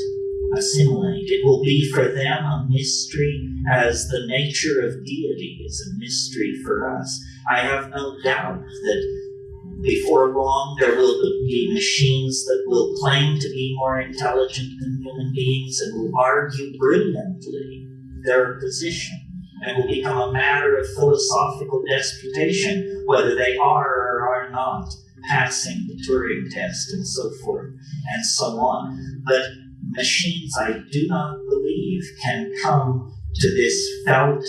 assimilate. It will be for them a mystery as the nature of deity is a mystery for us. I have no doubt that before long there will be machines that will claim to be more intelligent than human beings and will argue brilliantly their position. And it will become a matter of philosophical disputation whether they are or are not passing the Turing test and so forth and so on. But machines, I do not believe, can come to this felt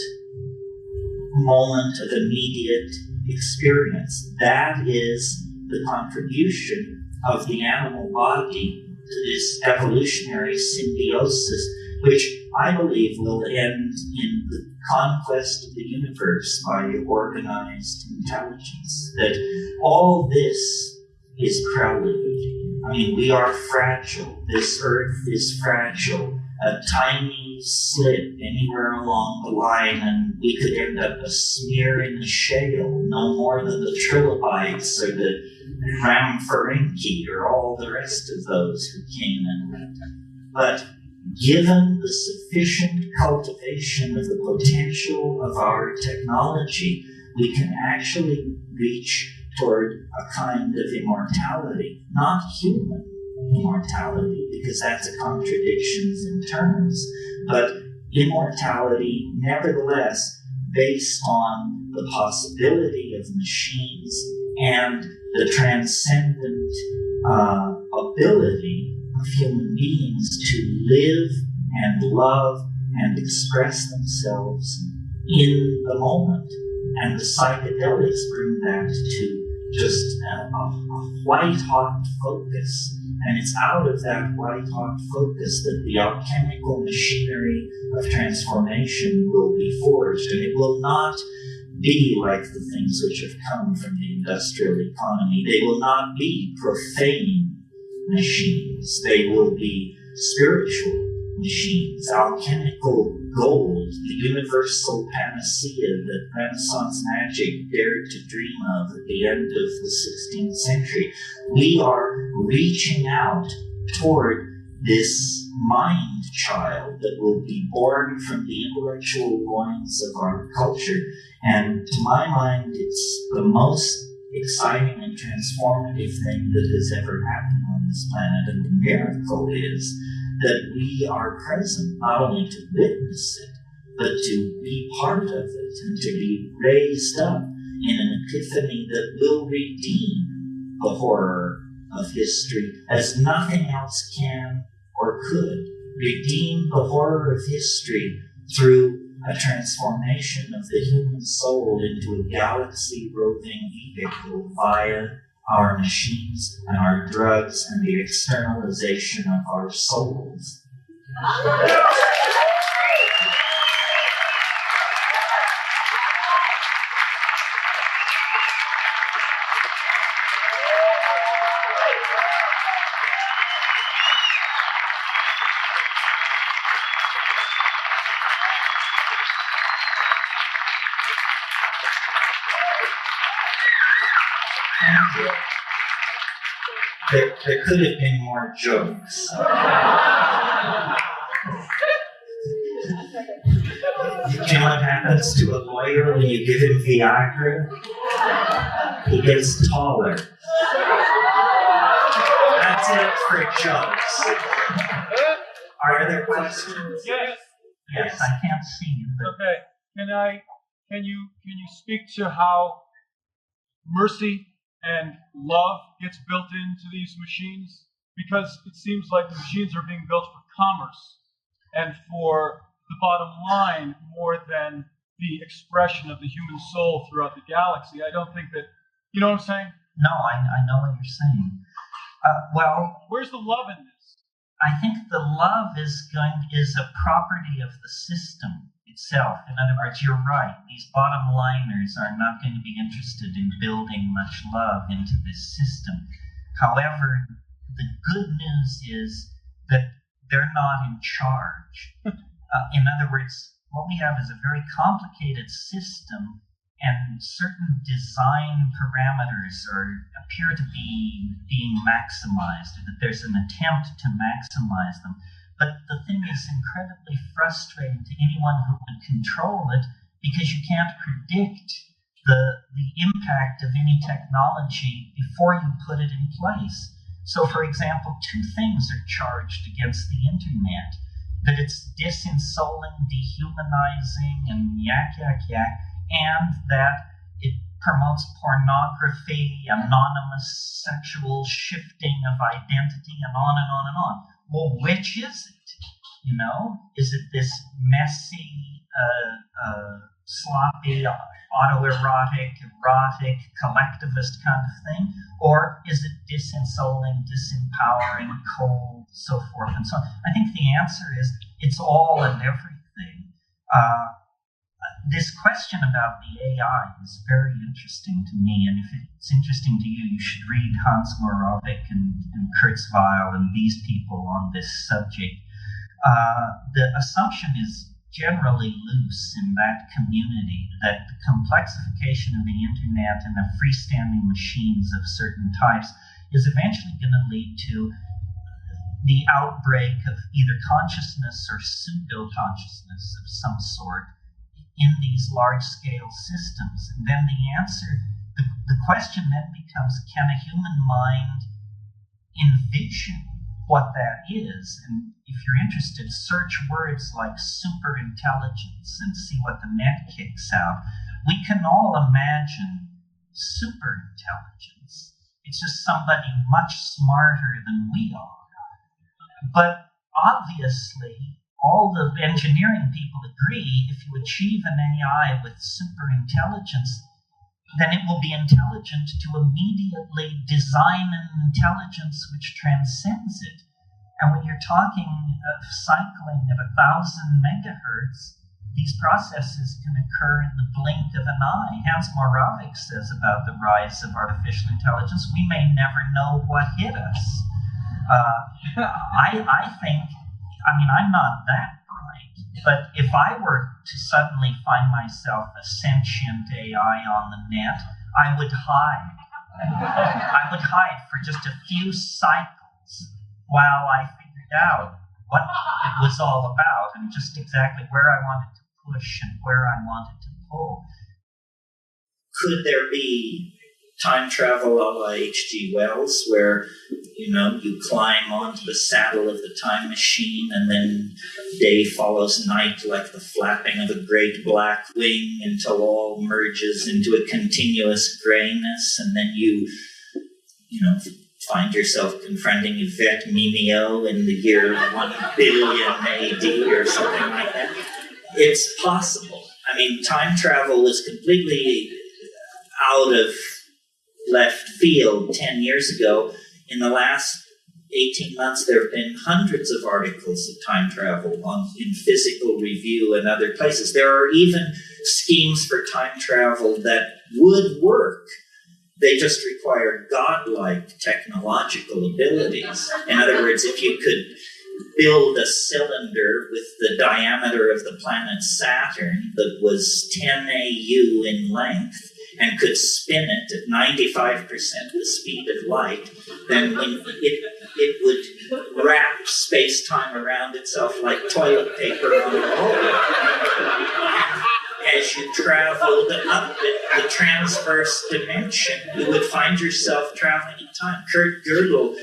moment of immediate experience. That is the contribution of the animal body to this evolutionary symbiosis, which I believe will end in the conquest of the universe by organized intelligence. That all this is prelude. I mean, we are fragile. This earth is fragile. A tiny slip anywhere along the line, and we could end up a smear in the shale, no more than the trilobites or the Rhamphorhynchi or all the rest of those who came and went. But given the sufficient cultivation of the potential of our technology, we can actually reach toward a kind of immortality, not human immortality, because that's a contradiction in terms, but immortality nevertheless based on the possibility of machines and the transcendent ability of human beings to live and love and express themselves in the moment. And the psychedelics bring that to just a white-hot focus. And it's out of that white-hot focus that the alchemical machinery of transformation will be forged. And it will not be like the things which have come from the industrial economy. They will not be profane machines. They will be spiritual machines, alchemical gold, the universal panacea that Renaissance magic dared to dream of at the end of the 16th century. We are reaching out toward this mind child that will be born from the intellectual loins of our culture. And to my mind, it's the most exciting and transformative thing that has ever happened on this planet. And the miracle is that we are present not only to witness it, but to be part of it and to be raised up in an epiphany that will redeem the horror of history as nothing else can or could. Redeem the horror of history through a transformation of the human soul into a galaxy-roving vehicle via our machines and our drugs and the externalization of our souls. There could have been more jokes. You know what happens to a lawyer when you give him Viagra? He gets taller. That's it for jokes. Are there questions? Yes. Yes, I can't see you. Okay. Can you speak to how mercy and love gets built into these machines? Because it seems like the machines are being built for commerce and for the bottom line more than the expression of the human soul throughout the galaxy. I don't think that, you know what I'm saying? No, I know what you're saying. Well, where's the love in this? I think the love is a property of the system itself. In other words, you're right. These bottom liners are not going to be interested in building much love into this system. However, the good news is that they're not in charge. In other words, what we have is a very complicated system, and certain design parameters appear to be being maximized, or that there's an attempt to maximize them. But the thing is incredibly frustrating to anyone who would control it, because you can't predict the impact of any technology before you put it in place. So, for example, two things are charged against the internet: that it's disinsoling, dehumanizing, and yak, and that it promotes pornography, anonymous sexual shifting of identity, and on and on and on. Well, which is it? You know, is it this messy, sloppy, autoerotic, erotic, collectivist kind of thing? Or is it disinsoling, disempowering, cold, so forth and so on? I think the answer is it's all and everything. This question about the AI is very interesting to me, and if it's interesting to you, you should read Hans Moravec and Kurzweil and these people on this subject. The assumption is generally loose in that community that the complexification of the internet and the freestanding machines of certain types is eventually going to lead to the outbreak of either consciousness or pseudo-consciousness of some sort in these large-scale systems. And then the question then becomes, can a human mind envision what that is? And if you're interested, search words like superintelligence and see what the net kicks out. We can all imagine superintelligence. It's just somebody much smarter than we are. But obviously, all the engineering people agree if you achieve an AI with superintelligence, then it will be intelligent to immediately design an intelligence which transcends it. And when you're talking of cycling at 1,000 megahertz, these processes can occur in the blink of an eye. Hans Moravec says about the rise of artificial intelligence, we may never know what hit us. I think, I'm not that bright, but if I were to suddenly find myself a sentient AI on the net, I would hide. I would hide for just a few cycles while I figured out what it was all about and just exactly where I wanted to push and where I wanted to pull. Could there be time travel a la H.G. Wells, where you climb onto the saddle of the time machine, and then day follows night like the flapping of a great black wing until all merges into a continuous grayness, and then you find yourself confronting Yvette Mimeo in the year 1 billion AD or something like that. It's possible. Time travel was completely out of left field 10 years ago. In the last 18 months, there have been hundreds of articles of time travel in Physical Review and other places. There are even schemes for time travel that would work. They just require godlike technological abilities. In other words, if you could build a cylinder with the diameter of the planet Saturn that was 10 AU in length and could spin it at 95% the speed of light, then it would wrap space-time around itself like toilet paper on a roll. As you traveled up the transverse dimension, you would find yourself traveling in time. Kurt Gödel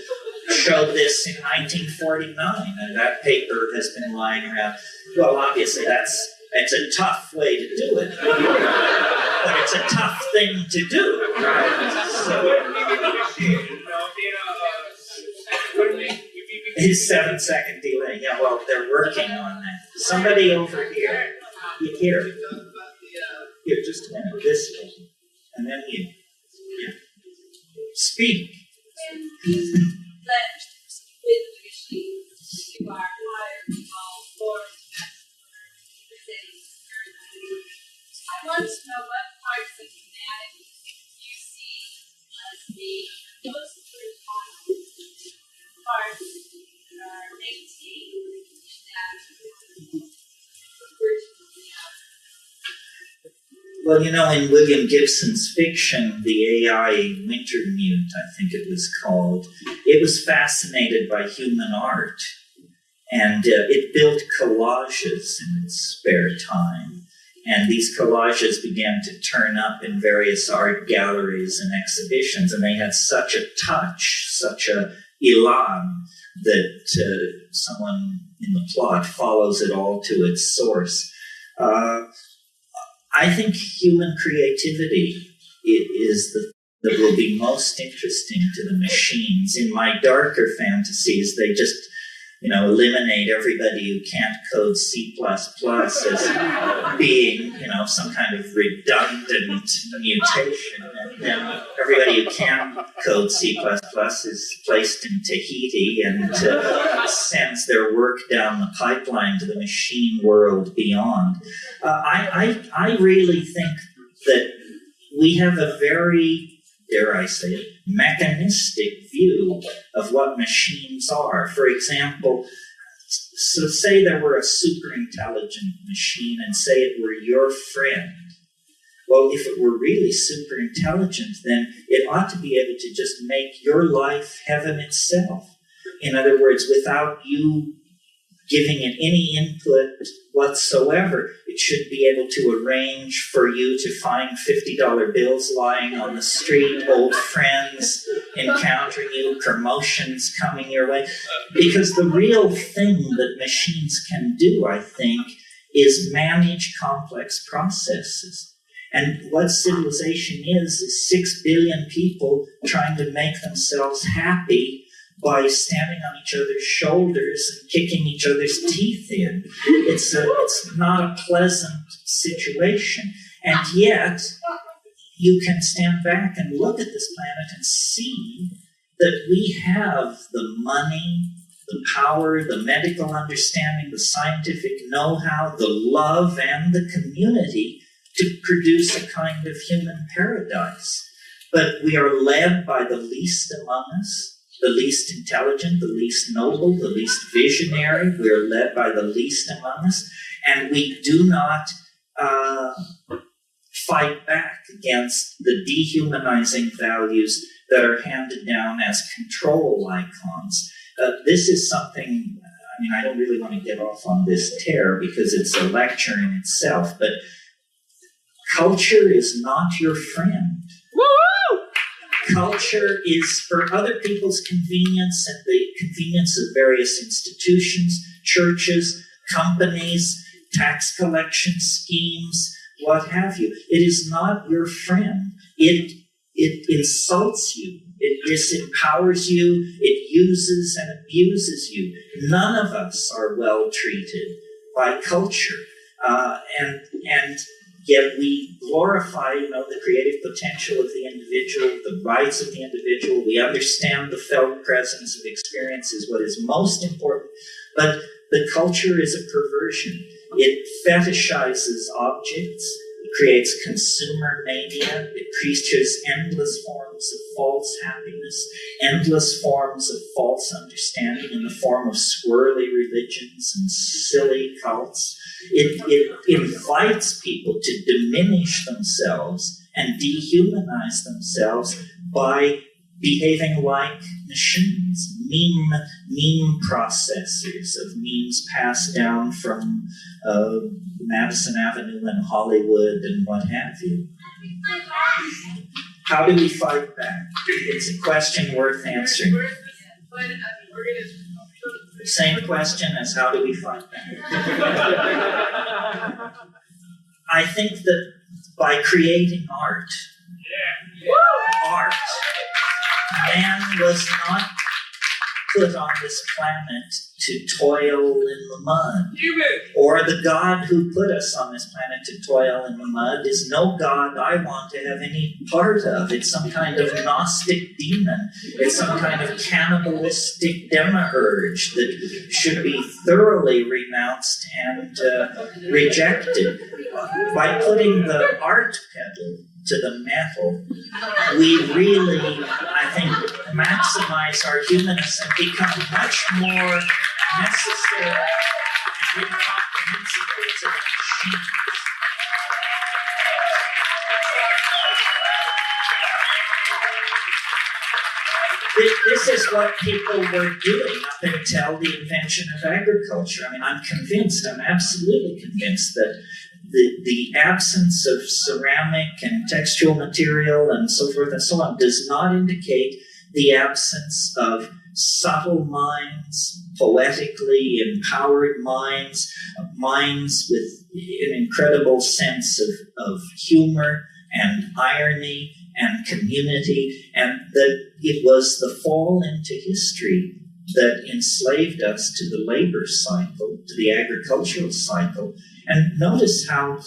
showed this in 1949, and that paper has been lying around. Well, obviously, it's a tough way to do it, but it's a tough thing to do, right? So, his 7-second delay. Yeah, well, they're working on that. Somebody over here. Here, just a minute. This way, and then you speak. With the machine, our higher force presenting spirituality. I want to know what parts of humanity you see as the most fertile parts that are maintained in that virtual reality. Well, in William Gibson's fiction, The AI Wintermute, I think it was called, it was fascinated by human art, and it built collages in its spare time. And these collages began to turn up in various art galleries and exhibitions, and they had such a touch, such a elan, that someone in the plot follows it all to its source. I think human creativity is that will be most interesting to the machines. In my darker fantasies, they just, eliminate everybody who can't code C++ as being, some kind of redundant mutation. And then everybody who can code C++ is placed in Tahiti and sends their work down the pipeline to the machine world beyond. I really think that we have a very, dare I say it, mechanistic view of what machines are. For example, so say there were a super intelligent machine and say it were your friend. Well, if it were really super intelligent, then it ought to be able to just make your life heaven itself. In other words, without you giving it any input whatsoever, it should be able to arrange for you to find $50 bills lying on the street, old friends encountering you, promotions coming your way. Because the real thing that machines can do, I think, is manage complex processes. And what civilization is 6 billion people trying to make themselves happy by standing on each other's shoulders and kicking each other's teeth in. It's not a pleasant situation. And yet, you can stand back and look at this planet and see that we have the money, the power, the medical understanding, the scientific know-how, the love, and the community to produce a kind of human paradise. But we are led by the least among us, the least intelligent, the least noble, the least visionary. We are led by the least among us, and we do not fight back against the dehumanizing values that are handed down as control icons. This is something, I don't really want to get off on this tear because it's a lecture in itself, but culture is not your friend. Woo-hoo! Culture is for other people's convenience and the convenience of various institutions, churches, companies, tax collection schemes, what have you. It is not your friend. It insults you. It disempowers you. It uses and abuses you. None of us are well treated by culture. And yet we glorify, the creative potential of the individual, the rights of the individual. We understand the felt presence of experience is what is most important. But the culture is a perversion. It fetishizes objects. It creates consumer mania. It creates endless forms of false happiness, endless forms of false understanding in the form of squirrely religions and silly cults. It invites people to diminish themselves and dehumanize themselves by behaving like machines, meme processors of memes passed down from Madison Avenue and Hollywood and what have you. How do we fight back? It's a question worth answering. Same question as how do we fight back? I think that by creating art, man put on this planet to toil in the mud. Or the God who put us on this planet to toil in the mud is no God I want to have any part of. It's some kind of Gnostic demon. It's some kind of cannibalistic demiurge that should be thoroughly renounced and rejected. By putting the art pedal to the metal, we really, I think, maximize our humanness and become much more necessary and incomprehensible to the machines. This is what people were doing up until the invention of agriculture. I mean, I'm absolutely convinced that the absence of ceramic and textual material and so forth and so on does not indicate the absence of subtle minds, poetically empowered minds, minds with an incredible sense of humor and irony and community, and that it was the fall into history that enslaved us to the labor cycle, to the agricultural cycle. And notice how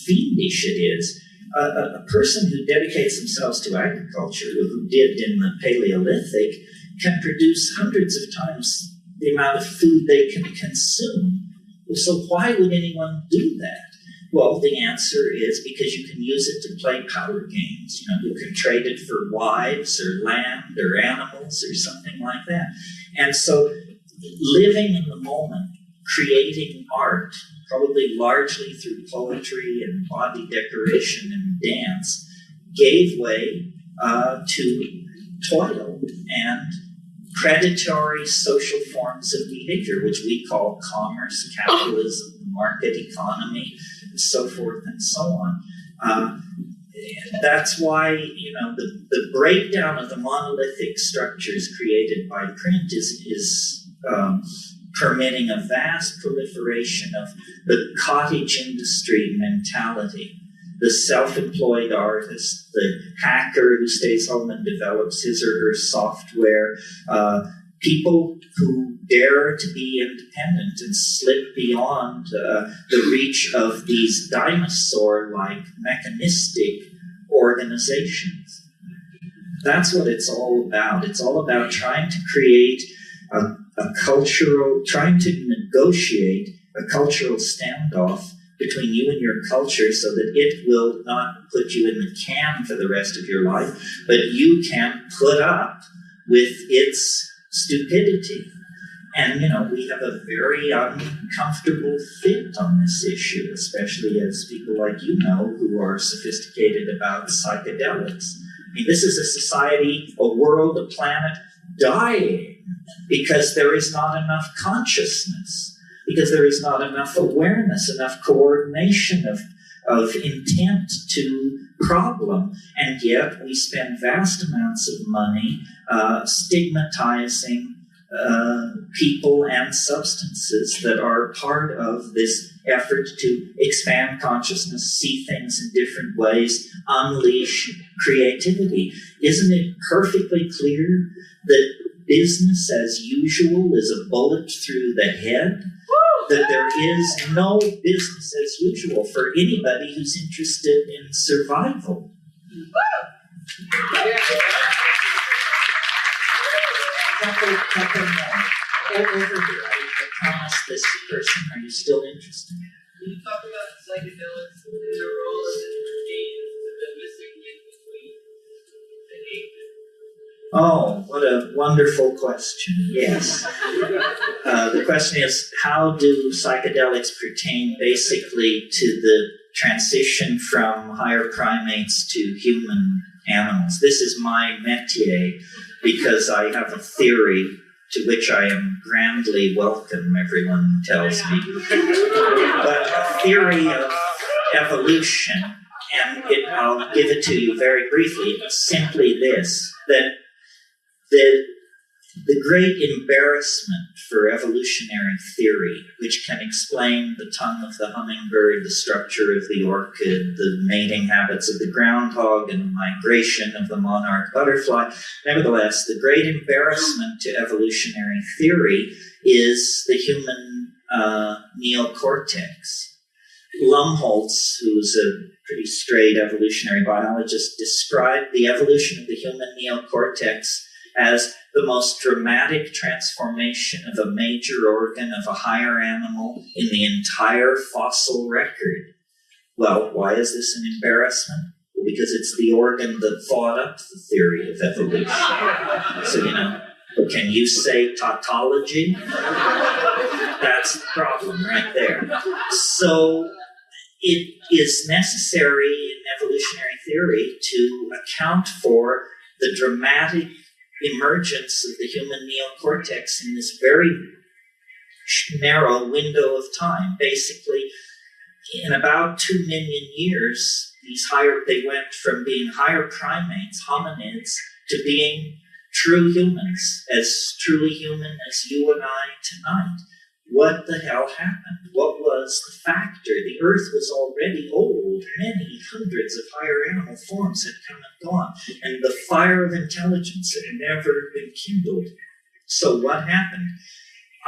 fiendish it is. A person who dedicates themselves to agriculture, who did in the Paleolithic, can produce hundreds of times the amount of food they can consume. So why would anyone do that? Well, the answer is because you can use it to play power games. You can trade it for wives or land or animals or something like that. And so living in the moment, creating art, probably largely through poetry and body decoration and dance, gave way to toil and predatory social forms of behavior, which we call commerce, capitalism, market economy, and so forth and so on. That's why, the breakdown of the monolithic structures created by print is permitting a vast proliferation of the cottage industry mentality. The self-employed artist, the hacker who stays home and develops his or her software, people who dare to be independent and slip beyond the reach of these dinosaur-like mechanistic organizations. That's what it's all about. It's all about trying to create trying to negotiate a cultural standoff between you and your culture so that it will not put you in the can for the rest of your life, but you can put up with its stupidity. And, we have a very uncomfortable fit on this issue, especially as people like who are sophisticated about psychedelics. I mean, this is a society, a world, a planet dying because there is not enough consciousness, because there is not enough awareness, enough coordination of intent to problem. And yet we spend vast amounts of money stigmatizing people and substances that are part of this effort to expand consciousness, see things in different ways, unleash creativity. Isn't it perfectly clear that business as usual is a bullet through the head? That there is no business as usual for anybody who's interested in survival. Couple more. Over here, I promised this person, are you still interested? Can you talk about psychedelics and their role as the missing link between the ape? Oh, what a wonderful question. Yes. The question is, how do psychedelics pertain basically to the transition from higher primates to human animals? This is my métier because I have a theory to which I am grandly welcome, everyone tells me. But a theory of evolution, and I'll give it to you very briefly, simply this, that The great embarrassment for evolutionary theory, which can explain the tongue of the hummingbird, the structure of the orchid, the mating habits of the groundhog, and the migration of the monarch butterfly, nevertheless, the great embarrassment to evolutionary theory is the human neocortex. Lumholtz, who's a pretty straight evolutionary biologist, described the evolution of the human neocortex as the most dramatic transformation of a major organ of a higher animal in the entire fossil record. Well, why is this an embarrassment? Well, because it's the organ that thought up the theory of evolution. So, can you say tautology? That's the problem right there. So it is necessary in evolutionary theory to account for the dramatic emergence of the human neocortex in this very narrow window of time. Basically, in about 2 million years, they went from being higher primates, hominids, to being true humans, as truly human as you and I tonight. What the hell happened? What was the factor? The Earth was already old. Many hundreds of higher animal forms had come and gone, and the fire of intelligence had never been kindled. So what happened?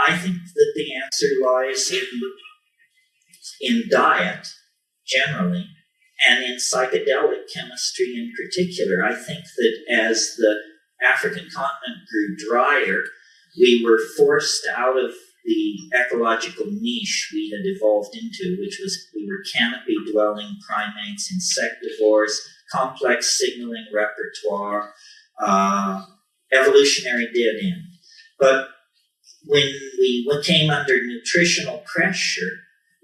I think that the answer lies in diet, generally, and in psychedelic chemistry in particular. I think that as the African continent grew drier, we were forced out of the ecological niche we had evolved into, which was we were canopy-dwelling primates, insectivores, complex signaling repertoire, evolutionary dead end. But when we came under nutritional pressure,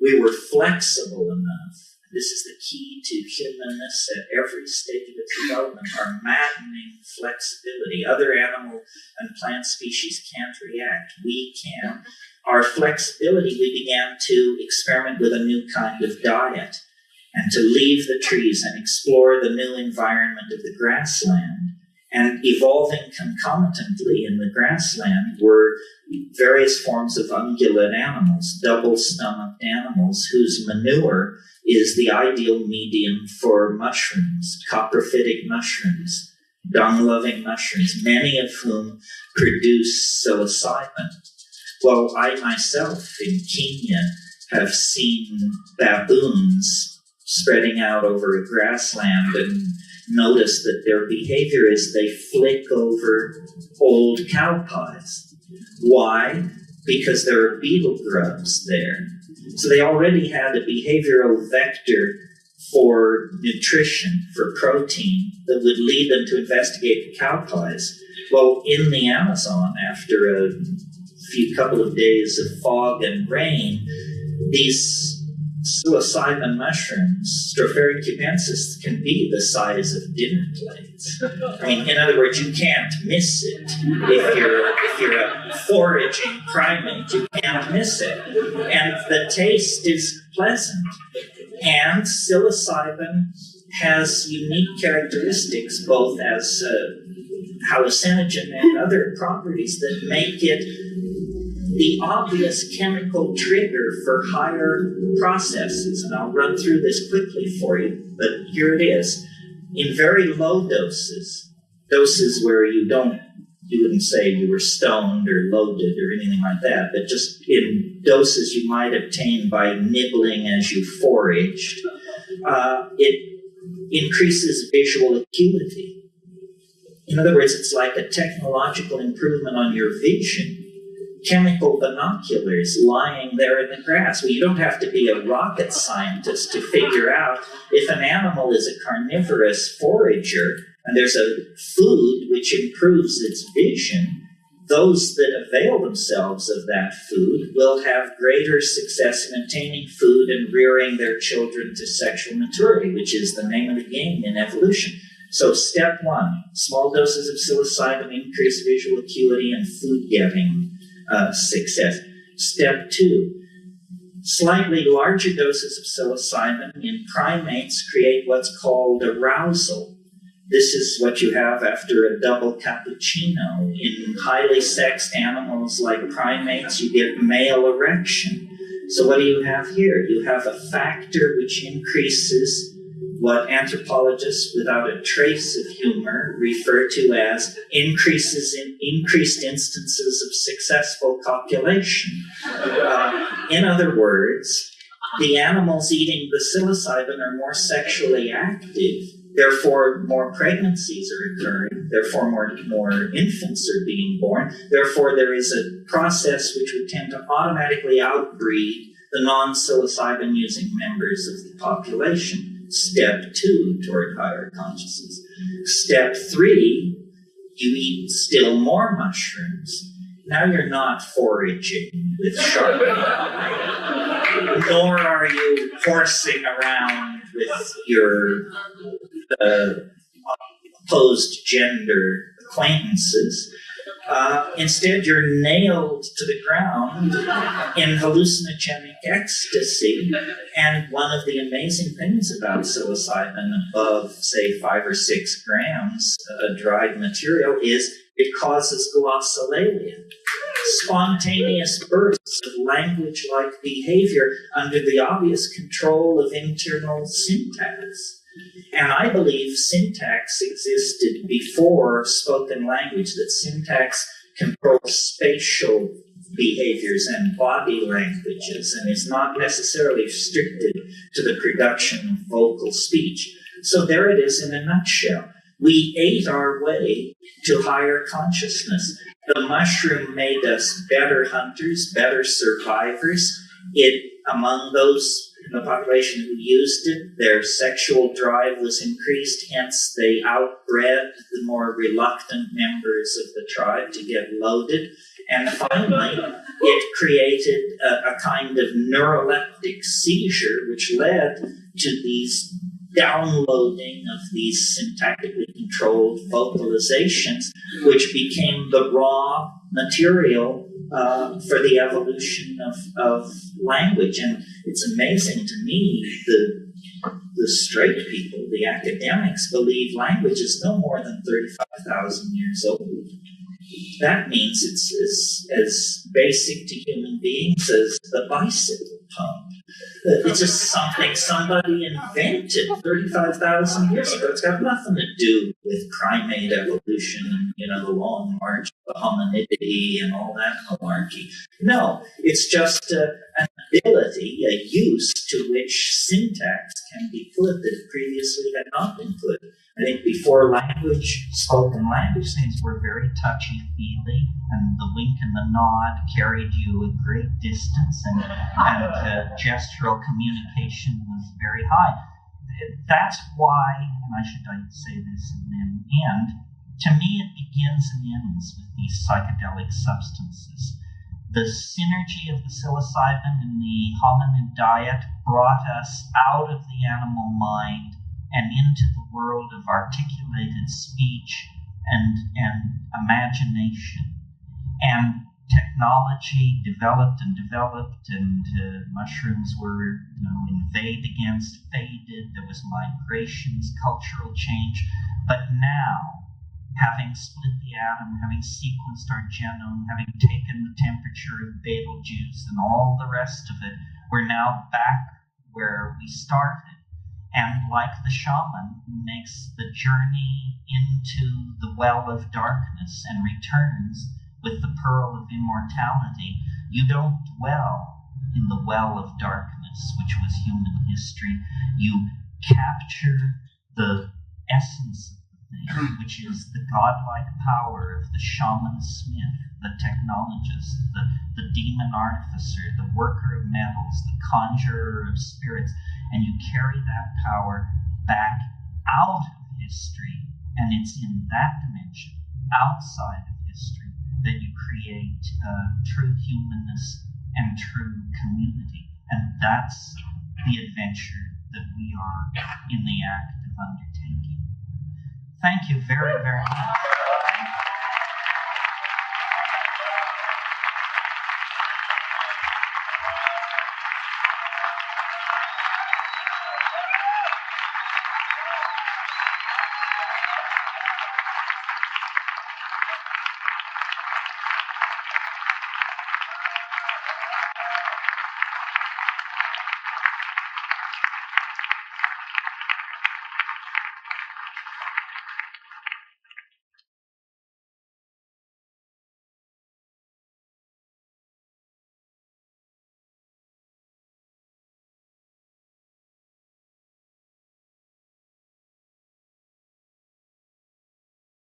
we were flexible enough. This is the key to humanness at every stage of its development, our maddening flexibility. Other animal and plant species can't react. We can. Our flexibility, we began to experiment with a new kind of diet and to leave the trees and explore the new environment of the grassland. And evolving concomitantly in the grassland were various forms of ungulate animals, double-stomached animals whose manure is the ideal medium for mushrooms, coprophytic mushrooms, dung-loving mushrooms, many of whom produce psilocybin. Well, I myself in Kenya have seen baboons spreading out over a grassland and notice that their behavior is they flick over old cow pies. Why? Because there are beetle grubs there. So they already had a behavioral vector for nutrition, for protein, that would lead them to investigate the cow pies. Well, in the Amazon, after a couple of days of fog and rain, these psilocybin mushrooms, Stropharia cubensis, can be the size of dinner plates. I mean, in other words, you can't miss it. If you're a foraging primate, you can't miss it. And the taste is pleasant. And psilocybin has unique characteristics, both as hallucinogen and other properties that make it the obvious chemical trigger for higher processes. And I'll run through this quickly for you, but here it is. In very low doses where you wouldn't say you were stoned or loaded or anything like that, but just in doses you might obtain by nibbling as you foraged, it increases visual acuity. In other words, it's like a technological improvement on your vision. Chemical binoculars lying there in the grass. Well, you don't have to be a rocket scientist to figure out if an animal is a carnivorous forager and there's a food which improves its vision, those that avail themselves of that food will have greater success in obtaining food and rearing their children to sexual maturity, which is the name of the game in evolution. So step one, small doses of psilocybin increase visual acuity and food getting success. Step two, slightly larger doses of psilocybin in primates create what's called arousal. This is what you have after a double cappuccino. In highly sexed animals like primates, you get male erection. So what do you have here? You have a factor which increases what anthropologists without a trace of humor refer to as increased instances of successful copulation. In other words, the animals eating the psilocybin are more sexually active, therefore more pregnancies are occurring, therefore more infants are being born, therefore there is a process which would tend to automatically outbreed the non-psilocybin using members of the population. Step 2 toward higher consciousness. Step 3, you eat still more mushrooms. Now you're not foraging with sharp, nor are you horsing around with your opposed gender acquaintances. Instead, you're nailed to the ground in hallucinogenic ecstasy. And one of the amazing things about psilocybin above, say, 5 or 6 grams dried material is it causes glossolalia, spontaneous bursts of language-like behavior under the obvious control of internal syntax. And I believe syntax existed before spoken language, that syntax controls spatial behaviors and body languages and is not necessarily restricted to the production of vocal speech. So there it is in a nutshell. We ate our way to higher consciousness. The mushroom made us better hunters, better survivors. Among those in the population who used it, their sexual drive was increased, hence they outbred the more reluctant members of the tribe to get loaded. And finally, it created a kind of neuroleptic seizure, which led to these downloading of these syntactically controlled vocalizations, which became the raw material for the evolution of language. And it's amazing to me, the straight people, the academics, believe language is no more than 35,000 years old. That means it's as basic to human beings as the bicycle pump. It's just something somebody invented 35,000 years ago. It's got nothing to do with primate evolution and, the long march of hominidity and all that malarkey. No, it's just an ability, a use to which syntax can be put that previously had not been put. I think before spoken language, things were very touchy-feely, and the wink and the nod carried you a great distance, and gestural communication was very high. That's why, and I should say this and then end, to me it begins and ends with these psychedelic substances. The synergy of the psilocybin and the hominid diet brought us out of the animal mind and into the world of articulated speech and imagination. And technology developed, and mushrooms were, invade against, faded. There was migrations, cultural change. But now, having split the atom, having sequenced our genome, having taken the temperature of Betelgeuse and all the rest of it, we're now back where we started. And like the shaman who makes the journey into the well of darkness and returns with the pearl of immortality, you don't dwell in the well of darkness, which was human history. You capture the essence of the thing, which is the godlike power of the shaman smith, the technologist, the demon artificer, the worker of metals, the conjurer of spirits, and you carry that power back out of history, and it's in that dimension, outside of history, that you create true humanness and true community. And that's the adventure that we are in the act of undertaking. Thank you very, very much.